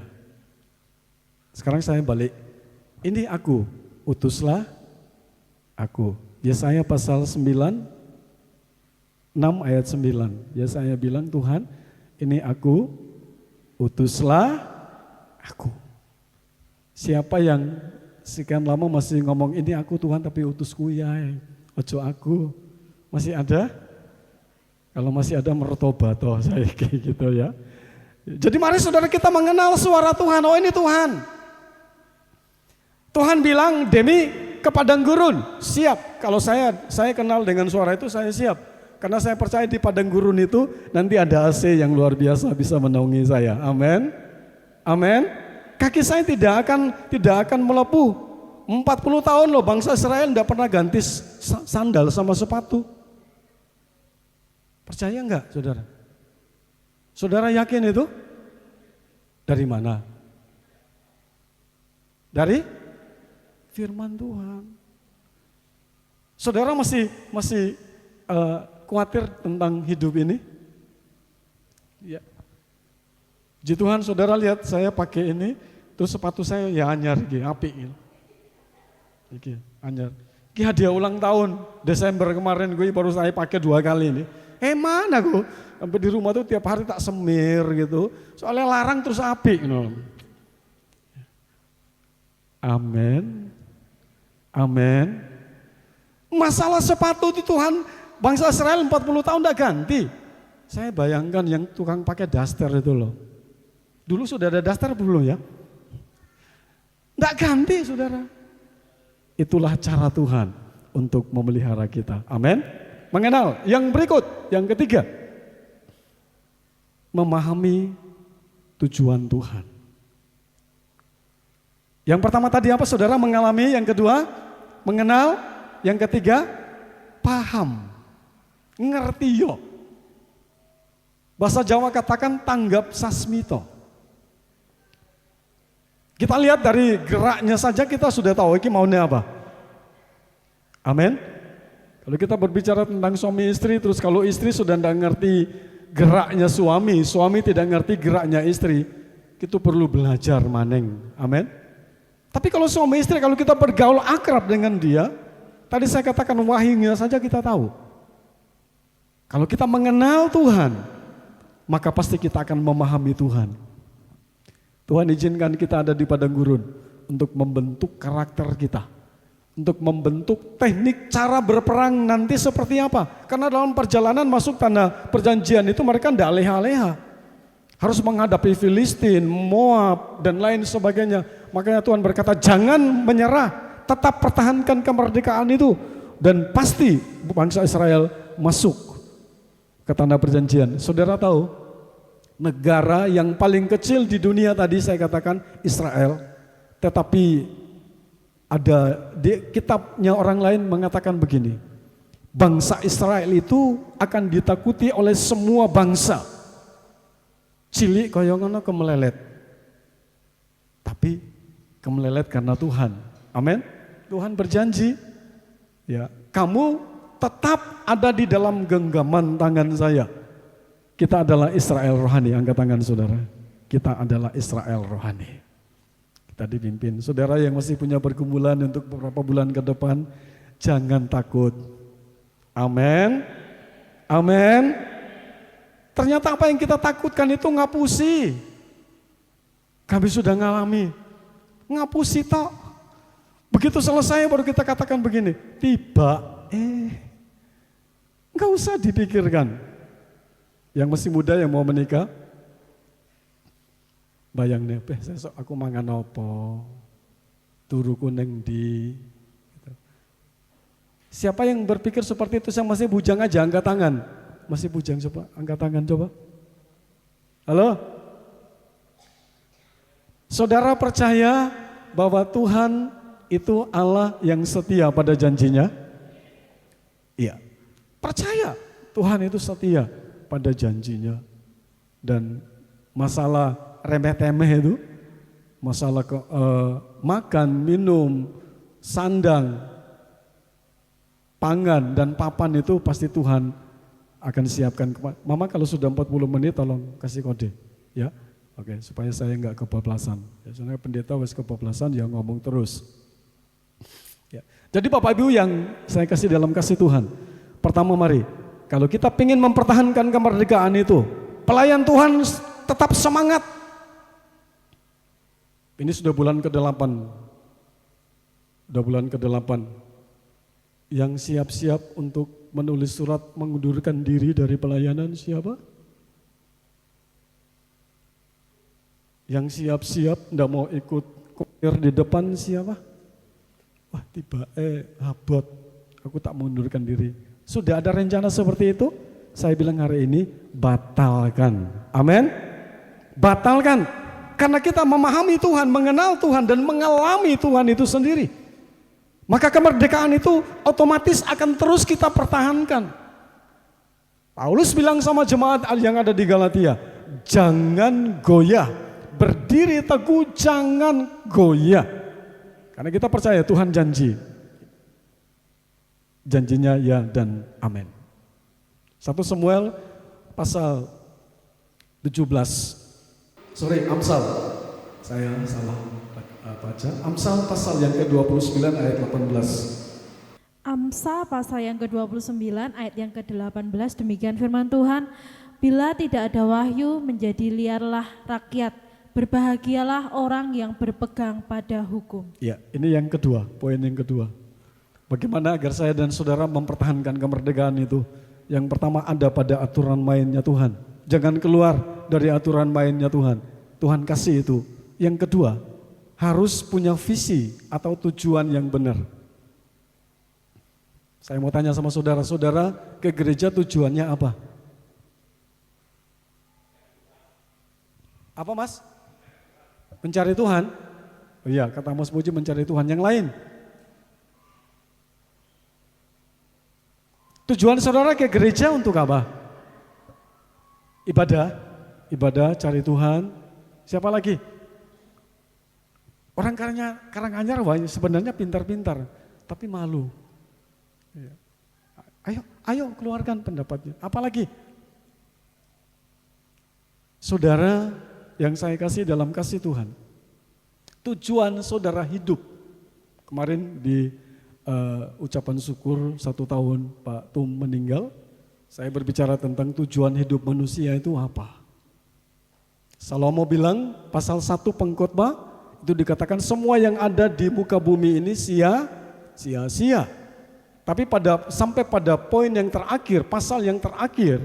Sekarang saya balik. Ini aku, utuslah aku. Yesaya pasal 9, 6 ayat 9. Yesaya bilang, Tuhan, ini aku, utuslah aku. Siapa yang sekian lama masih ngomong, ini aku Tuhan tapi utusku ya, ojo aku. Masih ada? Kalau masih ada mertobat, saya kayak gitu ya. Jadi mari saudara kita mengenal suara Tuhan, oh ini Tuhan. Tuhan bilang, Demi ke padang gurun, siap. Kalau saya kenal dengan suara itu, saya siap. Karena saya percaya di padang gurun itu nanti ada AC yang luar biasa bisa menaungi saya. Amin. Amin. Kaki saya tidak akan melepuh. 40 tahun loh bangsa Israel tidak pernah ganti sandal sama sepatu. Percaya enggak, saudara? Saudara yakin itu? Dari mana? Dari firman Tuhan. Saudara masih khawatir tentang hidup ini? Ya. Puji Tuhan, saudara lihat saya pakai ini, terus sepatu saya ya anyar, apik gitu. Iki anyar. Iki hadiah ulang tahun Desember kemarin gue baru saya pakai 2 kali ini. Mana gue? Sampai di rumah tuh tiap hari tak semir gitu. Soalnya larang terus apik gitu. Amin. Amin. Masalah sepatu itu Tuhan, bangsa Israel 40 tahun udah ganti. Saya bayangkan yang tukang pakai daster itu loh. Dulu sudah ada daster belum ya? Enggak ganti saudara. Itulah cara Tuhan untuk memelihara kita. Amin. Mengenal. Yang berikut, yang ketiga. Memahami tujuan Tuhan. Yang pertama tadi apa saudara? Mengalami. Yang kedua, mengenal. Yang ketiga, paham. Ngerti yo. Bahasa Jawa katakan tanggap sasmito. Kita lihat dari geraknya saja kita sudah tahu ini maunya apa. Amin. Kalau kita berbicara tentang suami istri, terus kalau istri sudah tidak ngerti geraknya suami, suami tidak ngerti geraknya istri, itu perlu belajar maneng. Amin. Tapi kalau suami istri, kalau kita bergaul akrab dengan dia, tadi saya katakan wahyunya saja kita tahu. Kalau kita mengenal Tuhan, maka pasti kita akan memahami Tuhan. Tuhan izinkan kita ada di padang gurun untuk membentuk karakter kita. Untuk membentuk teknik cara berperang nanti seperti apa. Karena dalam perjalanan masuk tanah perjanjian itu mereka tidak leha-leha. Harus menghadapi Filistin, Moab, dan lain sebagainya. Makanya Tuhan berkata jangan menyerah, tetap pertahankan kemerdekaan itu. Dan pasti bangsa Israel masuk ke tanah perjanjian. Saudara tahu? Negara yang paling kecil di dunia tadi saya katakan Israel, tetapi ada di kitabnya orang lain mengatakan begini, bangsa Israel itu akan ditakuti oleh semua bangsa. Cilik kaya ngono kemelelet, tapi kemelelet karena Tuhan. Amin. Tuhan berjanji, ya kamu tetap ada di dalam genggaman tangan saya. Kita adalah Israel rohani, angkat tangan saudara. Kita adalah Israel rohani. Kita dipimpin. Saudara yang masih punya pergumulan untuk beberapa bulan ke depan, jangan takut. Amin. Amin. Ternyata apa yang kita takutkan itu ngapusi. Kami sudah ngalami. Ngapusi tok. Begitu selesai baru kita katakan begini, tiba, enggak usah dipikirkan. Yang masih muda yang mau menikah, bayang nih, sesok aku mangan opo, turu kuneng di. Gitu. Siapa yang berpikir seperti itu, yang masih bujang aja, angkat tangan. Masih bujang coba, angkat tangan coba. Halo? Saudara percaya bahwa Tuhan itu Allah yang setia pada janjinya? Iya. Percaya Tuhan itu setia pada janjinya. Dan masalah remeh-temeh itu, masalah makan, minum, sandang, pangan dan papan itu pasti Tuhan akan siapkan. Mama kalau sudah 40 menit tolong kasih kode ya. Oke, supaya saya enggak kebablasan. Ya, soalnya pendeta wes kebablasan ya ngomong terus. Ya. Jadi Bapak Ibu yang saya kasih dalam kasih Tuhan. Pertama mari, kalau kita ingin mempertahankan kemerdekaan itu, pelayan Tuhan tetap semangat. Ini sudah bulan ke-8. Sudah bulan ke-8. Yang siap-siap untuk menulis surat mengundurkan diri dari pelayanan siapa? Yang siap-siap tidak mau ikut choir di depan siapa? Wah tiba habot, aku tak mengundurkan diri. Sudah ada rencana seperti itu? Saya bilang hari ini batalkan. Amin. Batalkan. Karena kita memahami Tuhan, mengenal Tuhan dan mengalami Tuhan itu sendiri. Maka kemerdekaan itu otomatis akan terus kita pertahankan. Paulus bilang sama jemaat yang ada di Galatia, jangan goyah, berdiri teguh, jangan goyah. Karena kita percaya Tuhan janji. janjinya ya dan amin. 1 Samuel pasal 17. Sorry, Amsal. Saya salah baca. Amsal pasal yang ke-29 ayat 18. Amsal pasal yang ke-29 ayat yang ke-18, demikian firman Tuhan, bila tidak ada wahyu menjadi liarlah rakyat, berbahagialah orang yang berpegang pada hukum. Ya, ini yang kedua, poin yang kedua. Bagaimana agar saya dan saudara mempertahankan kemerdekaan itu? Yang pertama, ada pada aturan mainnya Tuhan. Jangan keluar dari aturan mainnya Tuhan. Tuhan kasih itu. Yang kedua, harus punya visi atau tujuan yang benar. Saya mau tanya sama saudara-saudara, ke gereja tujuannya apa? Apa Mas? Mencari Tuhan? Oh iya, kata Mas Puji mencari Tuhan. Yang lain? Tujuan saudara ke gereja untuk apa? Ibadah, cari Tuhan. Siapa lagi? Orang Karanganyar sebenarnya pintar-pintar, tapi malu. Ayo keluarkan pendapatnya. Apalagi? Saudara yang saya kasih dalam kasih Tuhan. Tujuan saudara hidup. Kemarin di ucapan syukur 1 tahun Pak Tum meninggal, saya berbicara tentang tujuan hidup manusia itu apa. Salomo bilang pasal 1 pengkhotbah itu dikatakan semua yang ada di muka bumi ini sia-sia. Tapi sampai pada poin yang terakhir, pasal yang terakhir,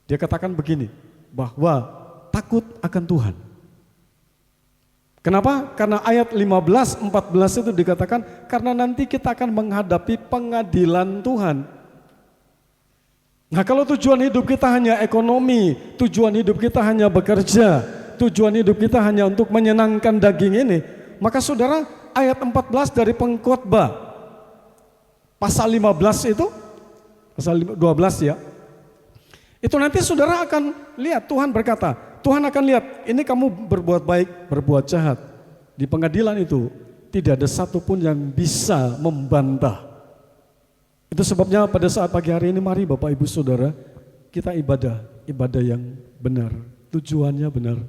dia katakan begini, bahwa takut akan Tuhan. Kenapa? Karena ayat 15, 14 itu dikatakan karena nanti kita akan menghadapi pengadilan Tuhan. Nah kalau tujuan hidup kita hanya ekonomi, tujuan hidup kita hanya bekerja, tujuan hidup kita hanya untuk menyenangkan daging ini, maka saudara ayat 14 dari pengkhotbah, pasal 15 itu, pasal 12 ya, itu nanti saudara akan lihat Tuhan berkata, Tuhan akan lihat ini kamu berbuat baik, berbuat jahat. Di pengadilan itu tidak ada satupun yang bisa membantah. Itu sebabnya pada saat pagi hari ini mari Bapak Ibu Saudara kita ibadah yang benar, tujuannya benar.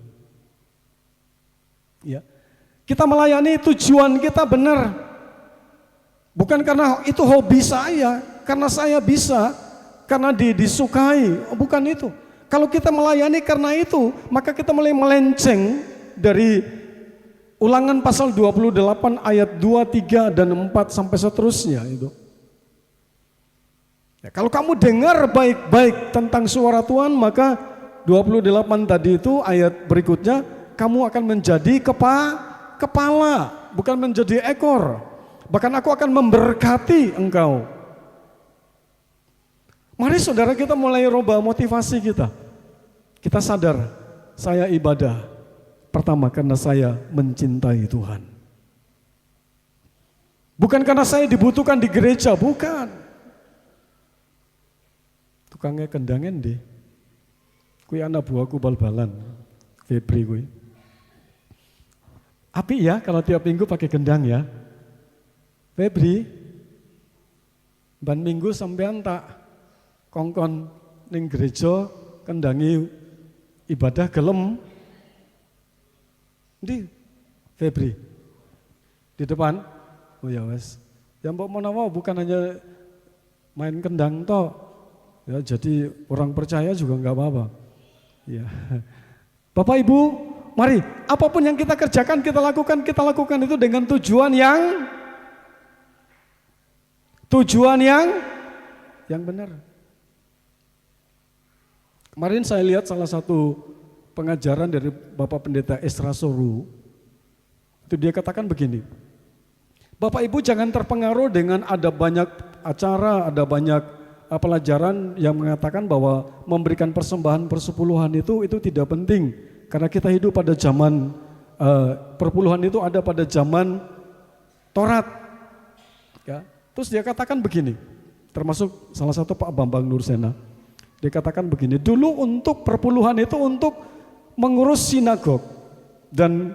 Ya. Kita melayani tujuan kita benar. Bukan karena itu hobi saya, karena saya bisa, karena disukai, bukan itu. Kalau kita melayani karena itu, maka kita mulai melenceng dari Ulangan pasal 28 ayat 2, 3 dan 4 sampai seterusnya itu. Ya, kalau kamu dengar baik-baik tentang suara Tuhan, maka 28 tadi itu ayat berikutnya kamu akan menjadi kepala, bukan menjadi ekor. Bahkan aku akan memberkati engkau. Mari saudara kita mulai rubah motivasi kita. Kita sadar, saya ibadah. Pertama karena saya mencintai Tuhan. Bukan karena saya dibutuhkan di gereja, bukan. Tukangnya kendangan deh. Kui anak buahku bal-balan. Febri kui. Api ya kalau tiap minggu pakai kendang ya. Febri, ban minggu sampean tak kongkon ning gereja kendangi ibadah gelem. Di Febri di depan. Oh ya wes. Ya mbok menawa bukan hanya main kendang toh. Ya jadi orang percaya juga enggak apa-apa. Ya. Bapak Ibu, mari apapun yang kita kerjakan kita lakukan itu dengan tujuan yang benar. Kemarin saya lihat salah satu pengajaran dari Bapak Pendeta Esra Soru. Itu dia katakan begini. Bapak Ibu jangan terpengaruh dengan ada banyak acara, ada banyak pelajaran yang mengatakan bahwa memberikan persembahan persepuluhan itu tidak penting. Karena kita hidup pada zaman perpuluhan itu ada pada zaman Taurat. Ya. Terus dia katakan begini, termasuk salah satu Pak Bambang Nursena. Dia katakan begini, dulu untuk perpuluhan itu untuk mengurus sinagog dan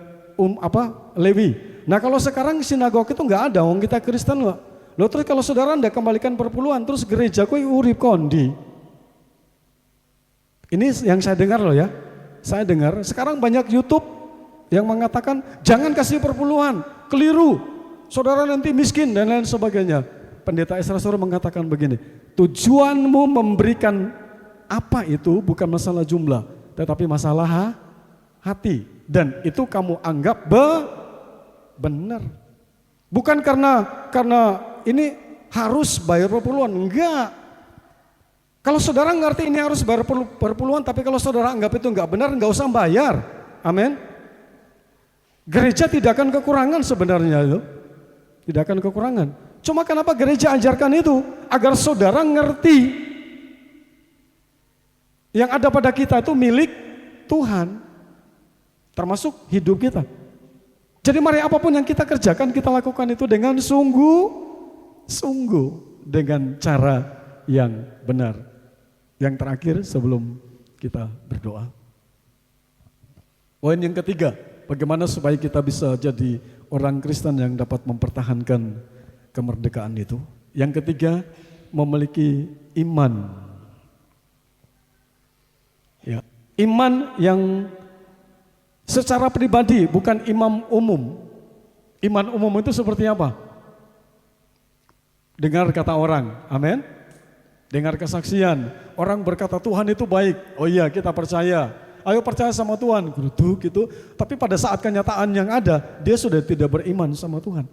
Lewi. Nah kalau sekarang sinagog itu enggak ada, kita Kristen Loh terus kalau saudara ndak kembalikan perpuluhan, terus gereja kuwi urip kondi. Ini yang saya dengar loh ya. Saya dengar sekarang banyak YouTube yang mengatakan jangan kasih perpuluhan, keliru. Saudara nanti miskin dan lain sebagainya. Pendeta Esra Soro mengatakan begini, tujuanmu memberikan apa itu bukan masalah jumlah, tetapi masalah hati. Dan itu kamu anggap benar. Bukan karena ini harus bayar perpuluhan, enggak. Kalau saudara ngerti ini harus bayar perpuluhan, tapi kalau saudara anggap itu enggak benar, enggak usah bayar. Amin. Gereja tidak akan kekurangan sebenarnya itu. Tidak akan kekurangan. Cuma kenapa gereja ajarkan itu? Agar saudara ngerti yang ada pada kita itu milik Tuhan, termasuk hidup kita. Jadi mari apapun yang kita kerjakan, kita lakukan itu dengan sungguh dengan cara yang benar. Yang terakhir sebelum kita berdoa. Poin yang ketiga, bagaimana supaya kita bisa jadi orang Kristen yang dapat mempertahankan kemerdekaan itu. Yang ketiga, memiliki iman. Ya, iman yang secara pribadi, bukan imam umum. Iman umum itu seperti apa? Dengar kata orang, amin. Dengar kesaksian, orang berkata Tuhan itu baik. Oh iya, kita percaya. Ayo percaya sama Tuhan, geruduk gitu. Tapi pada saat kenyataan yang ada, dia sudah tidak beriman sama Tuhan.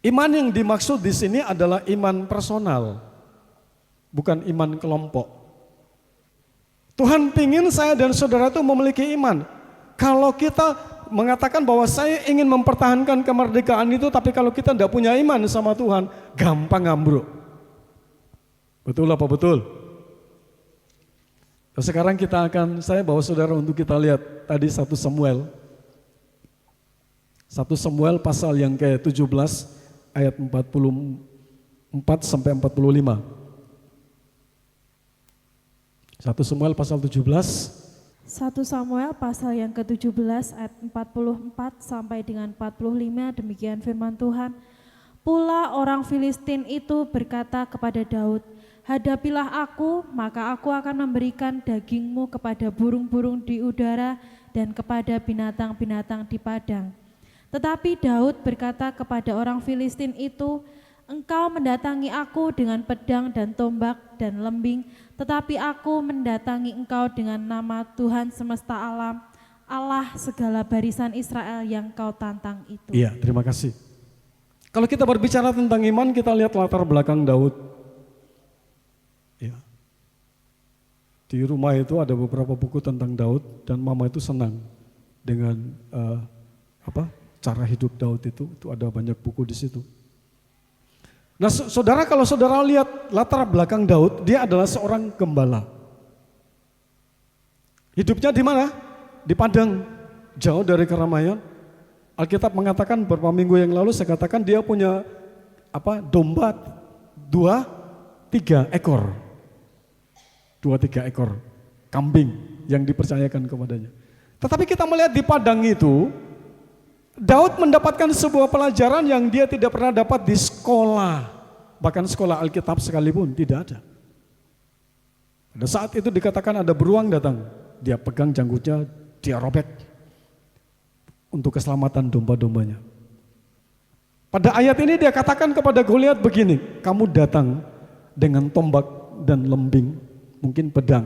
Iman yang dimaksud di sini adalah iman personal, bukan iman kelompok. Tuhan pingin saya dan saudara itu memiliki iman. Kalau kita mengatakan bahwa saya ingin mempertahankan kemerdekaan itu, tapi kalau kita tidak punya iman sama Tuhan, gampang ambruk. Betul apa betul? Nah, sekarang saya bawa saudara untuk kita lihat tadi 1 Samuel. 1 Samuel pasal yang ke-17 ayat 44 sampai 45. 1 Samuel pasal 17. 1 Samuel pasal yang ke-17 ayat 44 sampai dengan 45, demikian firman Tuhan. Pula orang Filistin itu berkata kepada Daud, hadapilah aku, maka aku akan memberikan dagingmu kepada burung-burung di udara dan kepada binatang-binatang di padang. Tetapi Daud berkata kepada orang Filistin itu, engkau mendatangi aku dengan pedang dan tombak dan lembing, tetapi aku mendatangi engkau dengan nama Tuhan semesta alam, Allah segala barisan Israel yang kau tantang itu. Iya, terima kasih. Kalau kita berbicara tentang iman, kita lihat latar belakang Daud. Ya. Di rumah itu ada beberapa buku tentang Daud dan mama itu senang dengan cara hidup Daud itu ada banyak buku di situ. Nah, saudara, kalau saudara lihat latar belakang Daud, dia adalah seorang gembala. Hidupnya di mana? Di padang, jauh dari keramaian. Alkitab mengatakan beberapa minggu yang lalu saya katakan dia punya domba 2-3 ekor. 2-3 ekor kambing yang dipercayakan kepadanya. Tetapi kita melihat di padang itu, Daud mendapatkan sebuah pelajaran yang dia tidak pernah dapat di sekolah. Bahkan sekolah Alkitab sekalipun tidak ada. Pada saat itu dikatakan ada beruang datang, dia pegang janggutnya, dia robek untuk keselamatan domba-dombanya. Pada ayat ini dia katakan kepada Goliat begini, kamu datang dengan tombak dan lembing, mungkin pedang,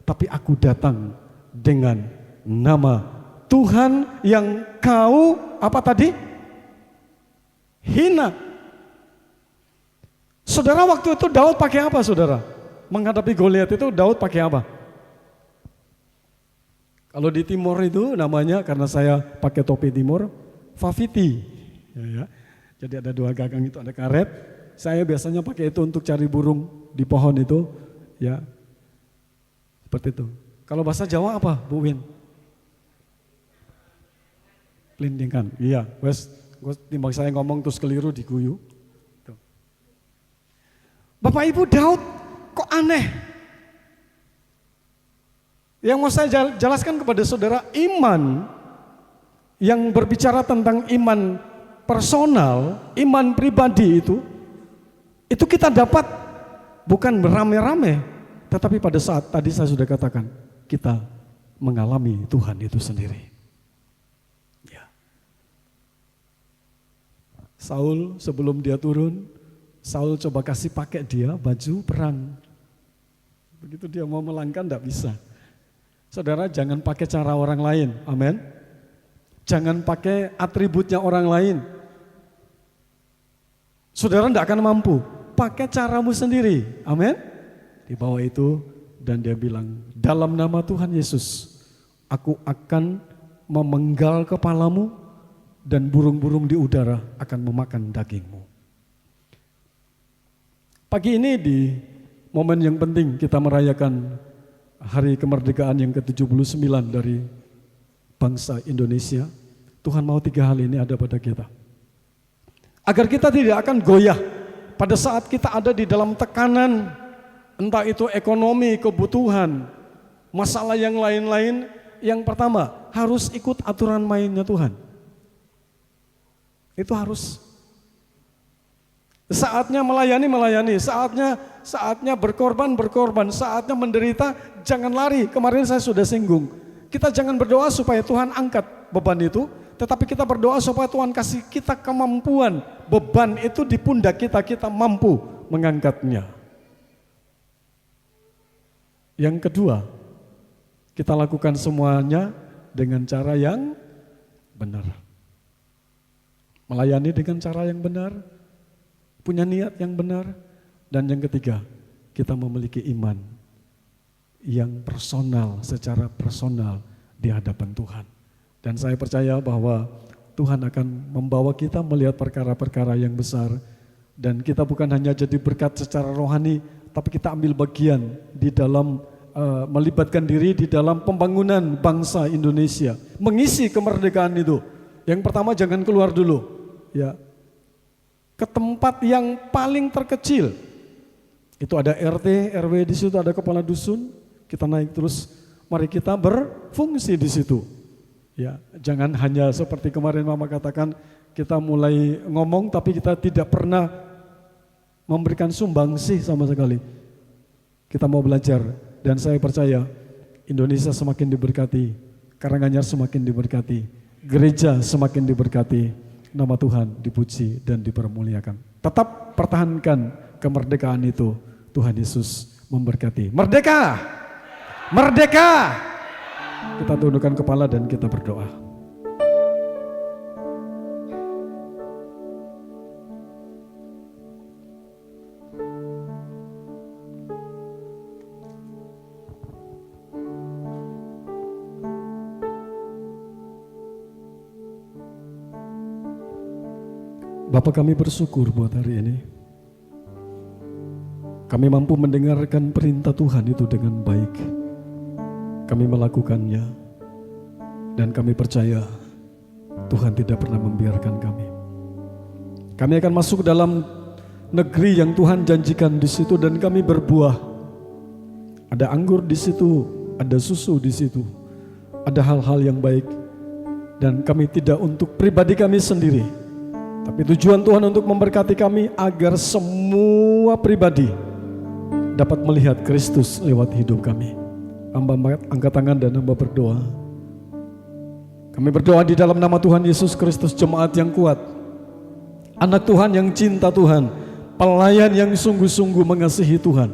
tapi aku datang dengan nama Tuhan yang kau hina. Saudara, waktu itu Daud pakai apa, saudara? Menghadapi Goliat itu Daud pakai apa? Kalau di Timor itu namanya, karena saya pakai topi Timor, Fafiti. Ya. Jadi ada 2 gagang itu, ada karet. Saya biasanya pakai itu untuk cari burung di pohon itu, ya. Seperti itu. Kalau bahasa Jawa apa, Bu Win? Pelindingan. Iya, timbang saya ngomong terus keliru diguyu. Tuh. Bapak Ibu, Daud kok aneh? Yang mau saya jelaskan kepada saudara, iman yang berbicara tentang iman personal, iman pribadi itu kita dapat bukan beramai-ramai, tetapi pada saat tadi saya sudah katakan, kita mengalami Tuhan itu sendiri. Ya. Saul sebelum dia turun, Saul coba kasih pakai dia baju perang. Begitu dia mau melangkah tidak bisa. Saudara, jangan pakai cara orang lain, amin. Jangan pakai atributnya orang lain. Saudara tidak akan mampu, pakai caramu sendiri, amin. Di bawah itu, dan dia bilang, dalam nama Tuhan Yesus, aku akan memenggal kepalamu dan burung-burung di udara akan memakan dagingmu. Pagi ini di momen yang penting kita merayakan hari kemerdekaan yang ke-79 dari bangsa Indonesia. Tuhan mau 3 hal ini ada pada kita. Agar kita tidak akan goyah pada saat kita ada di dalam tekanan, entah itu ekonomi, kebutuhan, masalah yang lain-lain. Yang pertama, harus ikut aturan mainnya Tuhan. Itu harus. Saatnya melayani, saatnya berkorban, saatnya menderita, jangan lari. Kemarin saya sudah singgung. Kita jangan berdoa supaya Tuhan angkat beban itu, tetapi kita berdoa supaya Tuhan kasih kita kemampuan. Beban itu di pundak kita mampu mengangkatnya. Yang kedua, kita lakukan semuanya dengan cara yang benar. Melayani dengan cara yang benar, punya niat yang benar. Dan yang ketiga, kita memiliki iman yang personal, secara personal di hadapan Tuhan. Dan saya percaya bahwa Tuhan akan membawa kita melihat perkara-perkara yang besar. Dan kita bukan hanya jadi berkat secara rohani, tapi kita ambil bagian di dalam melibatkan diri di dalam pembangunan bangsa Indonesia, mengisi kemerdekaan itu. Yang pertama, jangan keluar dulu, ya, ke tempat yang paling terkecil. Itu ada RT, RW di situ, ada kepala dusun. Kita naik terus, mari kita berfungsi di situ. Ya, jangan hanya seperti kemarin Mama katakan, kita mulai ngomong tapi kita tidak pernah memberikan sumbangsih sama sekali. Kita mau belajar. Dan saya percaya Indonesia semakin diberkati, Karanganyar semakin diberkati, gereja semakin diberkati, nama Tuhan dipuji dan dipermuliakan. Tetap pertahankan kemerdekaan itu. Tuhan Yesus memberkati. Merdeka! Merdeka! Kita tundukkan kepala dan kita berdoa. Bapak, kami bersyukur buat hari ini. Kami mampu mendengarkan perintah Tuhan itu dengan baik. Kami melakukannya. Dan kami percaya Tuhan tidak pernah membiarkan kami. Kami akan masuk dalam negeri yang Tuhan janjikan di situ dan kami berbuah. Ada anggur di situ, ada susu di situ. Ada hal-hal yang baik. Dan kami tidak untuk pribadi kami sendiri, tapi tujuan Tuhan untuk memberkati kami agar semua pribadi dapat melihat Kristus lewat hidup kami. Hamba angkat tangan dan hamba berdoa. Kami berdoa di dalam nama Tuhan Yesus Kristus, jemaat yang kuat, anak Tuhan yang cinta Tuhan, pelayan yang sungguh-sungguh mengasihi Tuhan.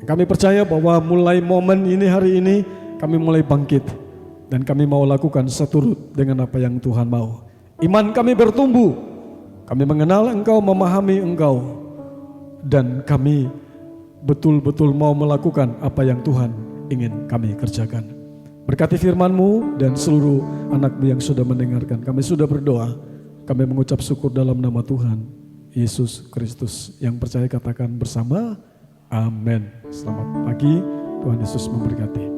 Kami percaya bahwa mulai momen ini, hari ini, kami mulai bangkit. Dan kami mau lakukan seturut dengan apa yang Tuhan mau. Iman kami bertumbuh, kami mengenal Engkau, memahami Engkau, dan kami betul-betul mau melakukan apa yang Tuhan ingin kami kerjakan. Berkati firman-Mu dan seluruh anak-Mu yang sudah mendengarkan. Kami sudah berdoa, kami mengucap syukur dalam nama Tuhan Yesus Kristus. Yang percaya katakan bersama, amin. Selamat pagi, Tuhan Yesus memberkati.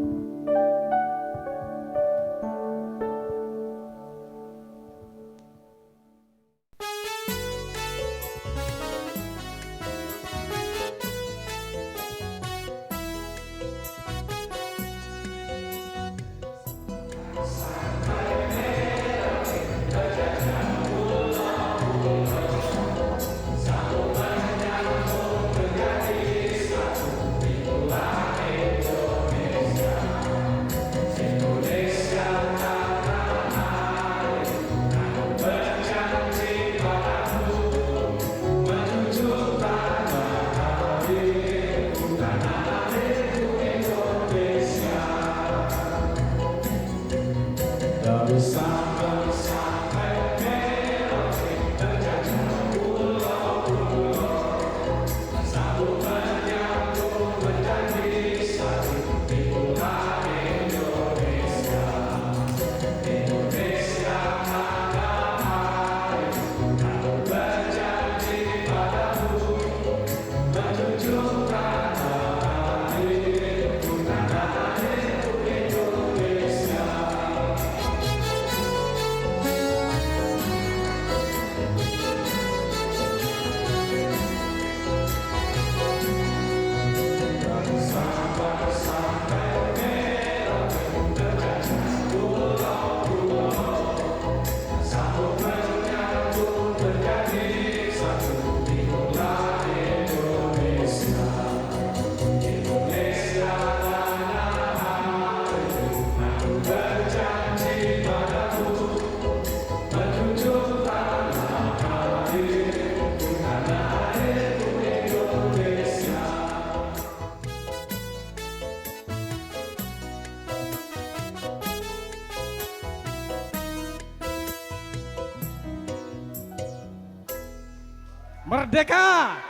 Merdeka!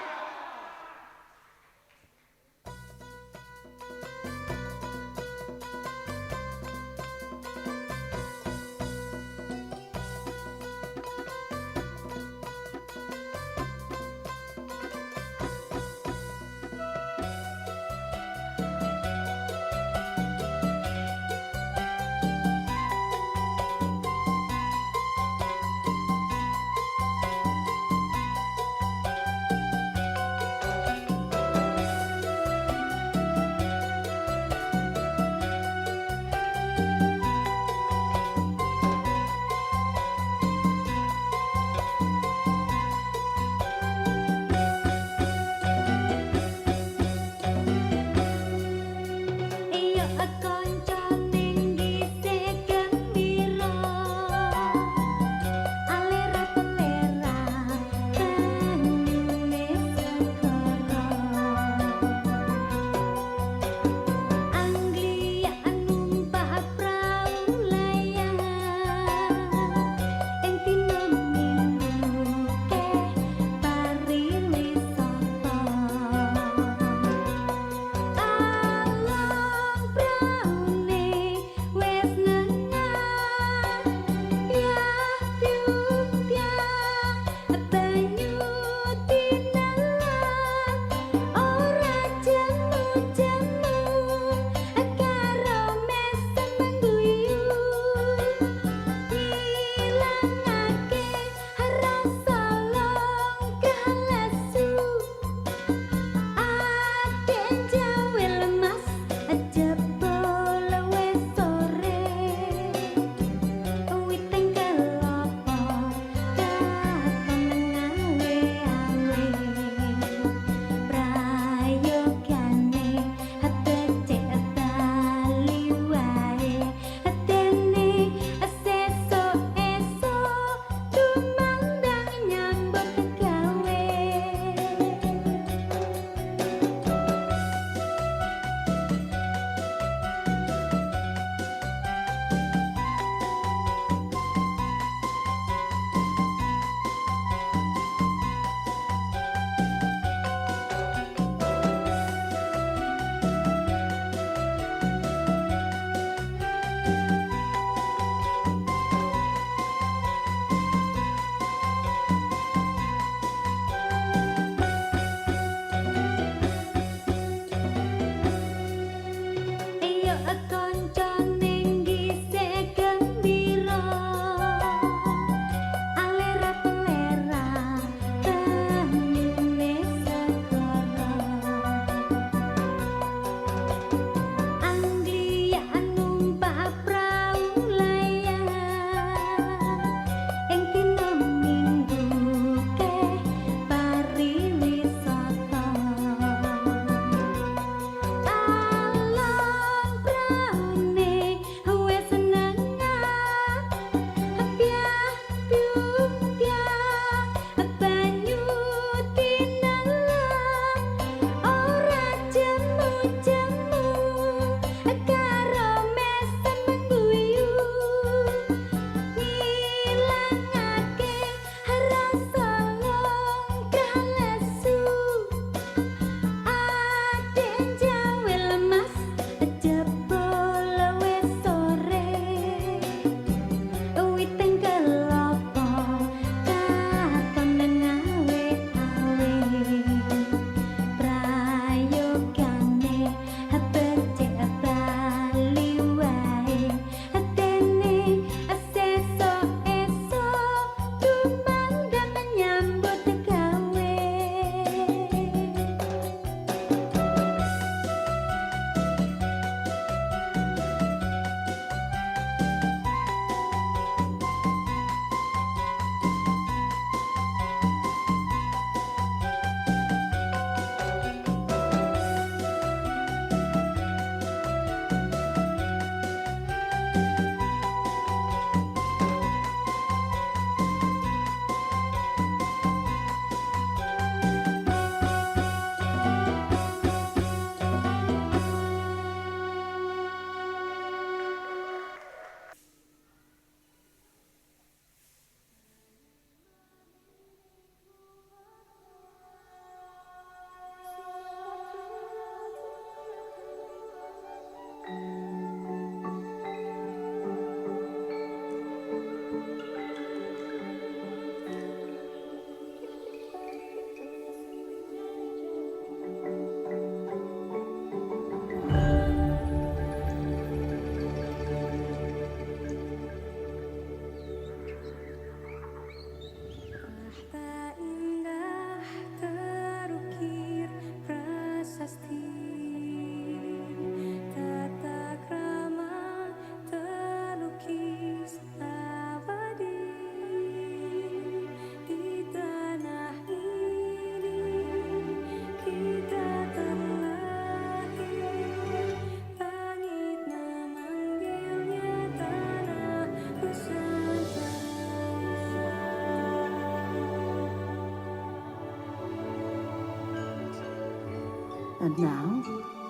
And now,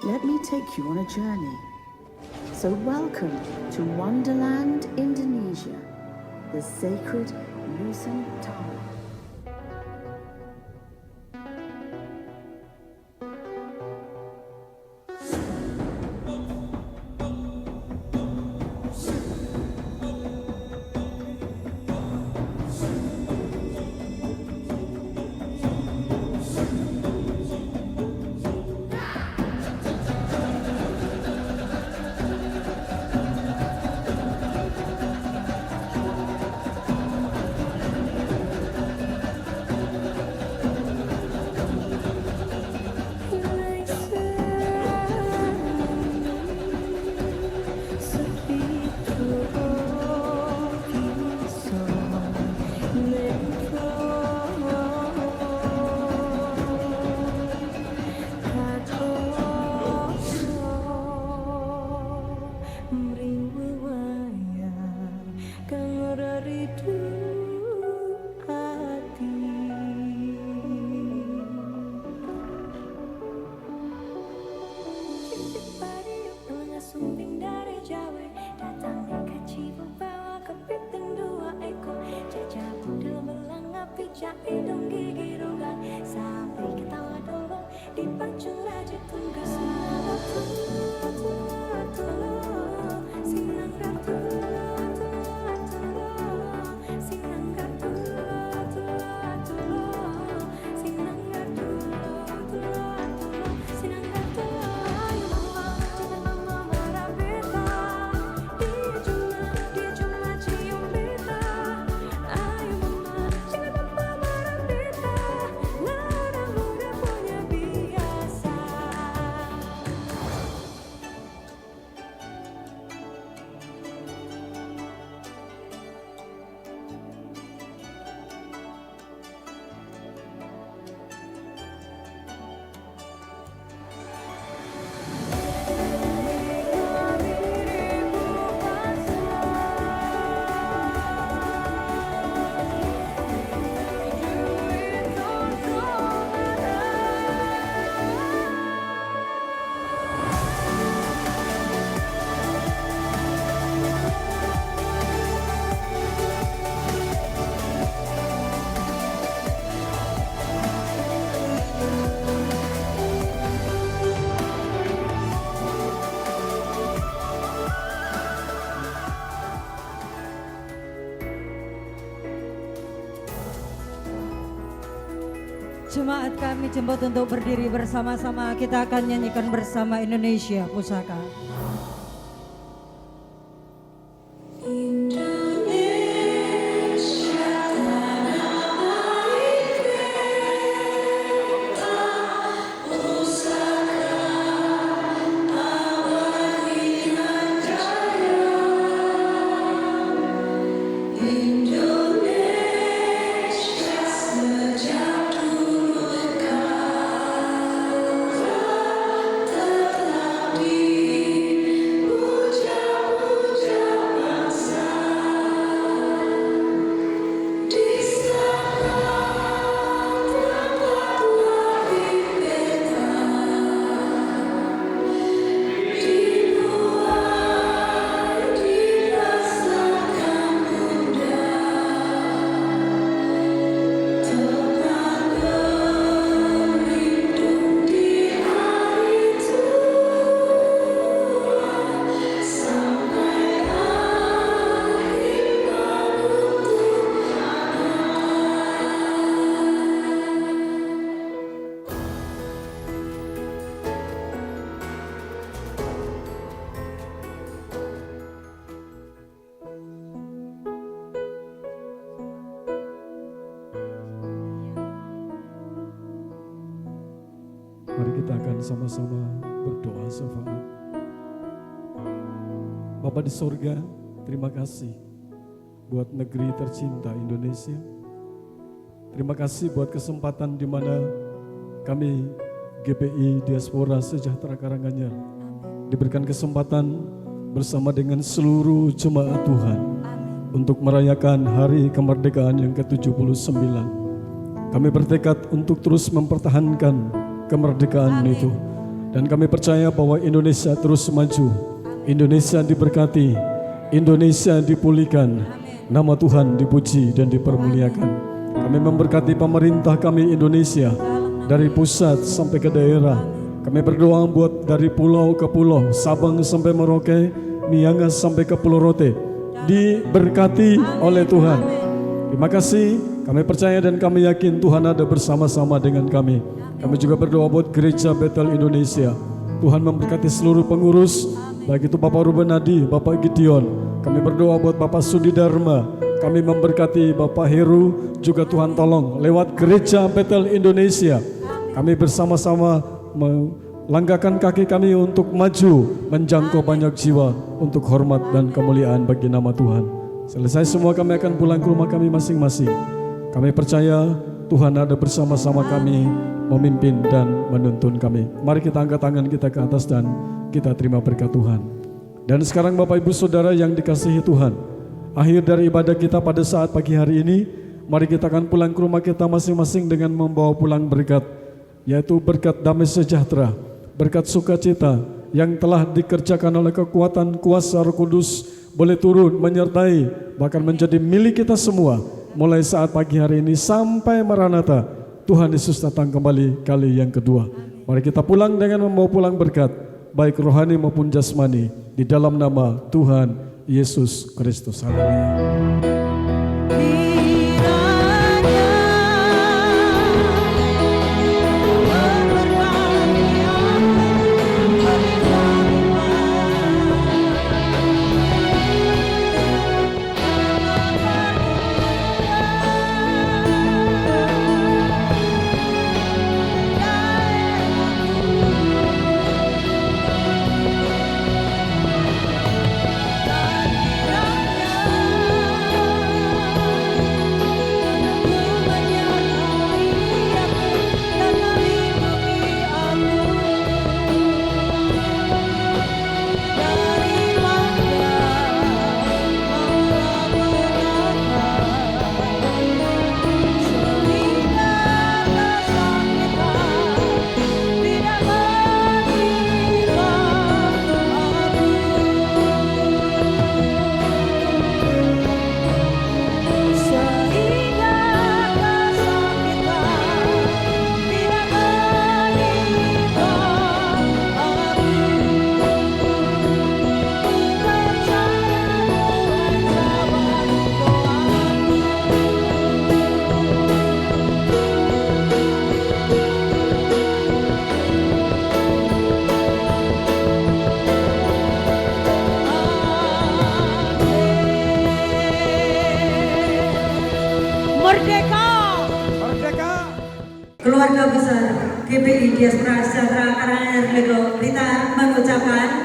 let me take you on a journey. So welcome to Wonderland, Indonesia, the sacred Nusantara. Jemaat kami jemput untuk berdiri bersama-sama. Kita akan nyanyikan bersama Indonesia Pusaka. Mari kita akan sama-sama berdoa syafaat. Bapa di sorga, terima kasih buat negeri tercinta Indonesia. Terima kasih buat kesempatan di mana kami GPI Diaspora Sejahtera Karanganyar diberikan kesempatan bersama dengan seluruh jemaat Tuhan untuk merayakan hari kemerdekaan yang ke-79. Kami bertekad untuk terus mempertahankan kemerdekaan itu Dan kami percaya bahwa Indonesia terus maju, Indonesia diberkati, Indonesia dipulihkan, nama Tuhan dipuji dan dipermuliakan. Kami memberkati pemerintah kami Indonesia, dari pusat sampai ke daerah. Kami berdoa buat dari pulau ke pulau, Sabang sampai Merauke, Miangas sampai ke Pulau Rote, diberkati oleh Tuhan. Terima kasih, kami percaya dan kami yakin Tuhan ada bersama-sama dengan kami. Kami juga berdoa buat Gereja Bethel Indonesia. Tuhan memberkati seluruh pengurus, baik itu Bapak Ruben Adi, Bapak Gideon. Kami berdoa buat Bapak Sudi Dharma. Kami memberkati Bapak Heru, juga Tuhan tolong lewat Gereja Bethel Indonesia. Kami bersama-sama melangkahkan kaki kami untuk maju, menjangkau banyak jiwa untuk hormat dan kemuliaan bagi nama Tuhan. Selesai semua kami akan pulang ke rumah kami masing-masing. Kami percaya Tuhan ada bersama-sama kami, memimpin dan menuntun kami. Mari kita angkat tangan kita ke atas dan kita terima berkat Tuhan. Dan sekarang Bapak Ibu Saudara yang dikasihi Tuhan, akhir dari ibadah kita pada saat pagi hari ini, mari kita akan pulang ke rumah kita masing-masing dengan membawa pulang berkat, yaitu berkat damai sejahtera, berkat sukacita yang telah dikerjakan oleh kekuatan kuasa Roh Kudus boleh turun menyertai bahkan menjadi milik kita semua mulai saat pagi hari ini sampai Maranatha Tuhan Yesus datang kembali kali yang kedua. Mari kita pulang dengan membawa pulang berkat baik rohani maupun jasmani di dalam nama Tuhan Yesus Kristus. Haleluya. Keluarga besar GPI Diaspora Sejahtera Karanganyar Blitar mengucapkan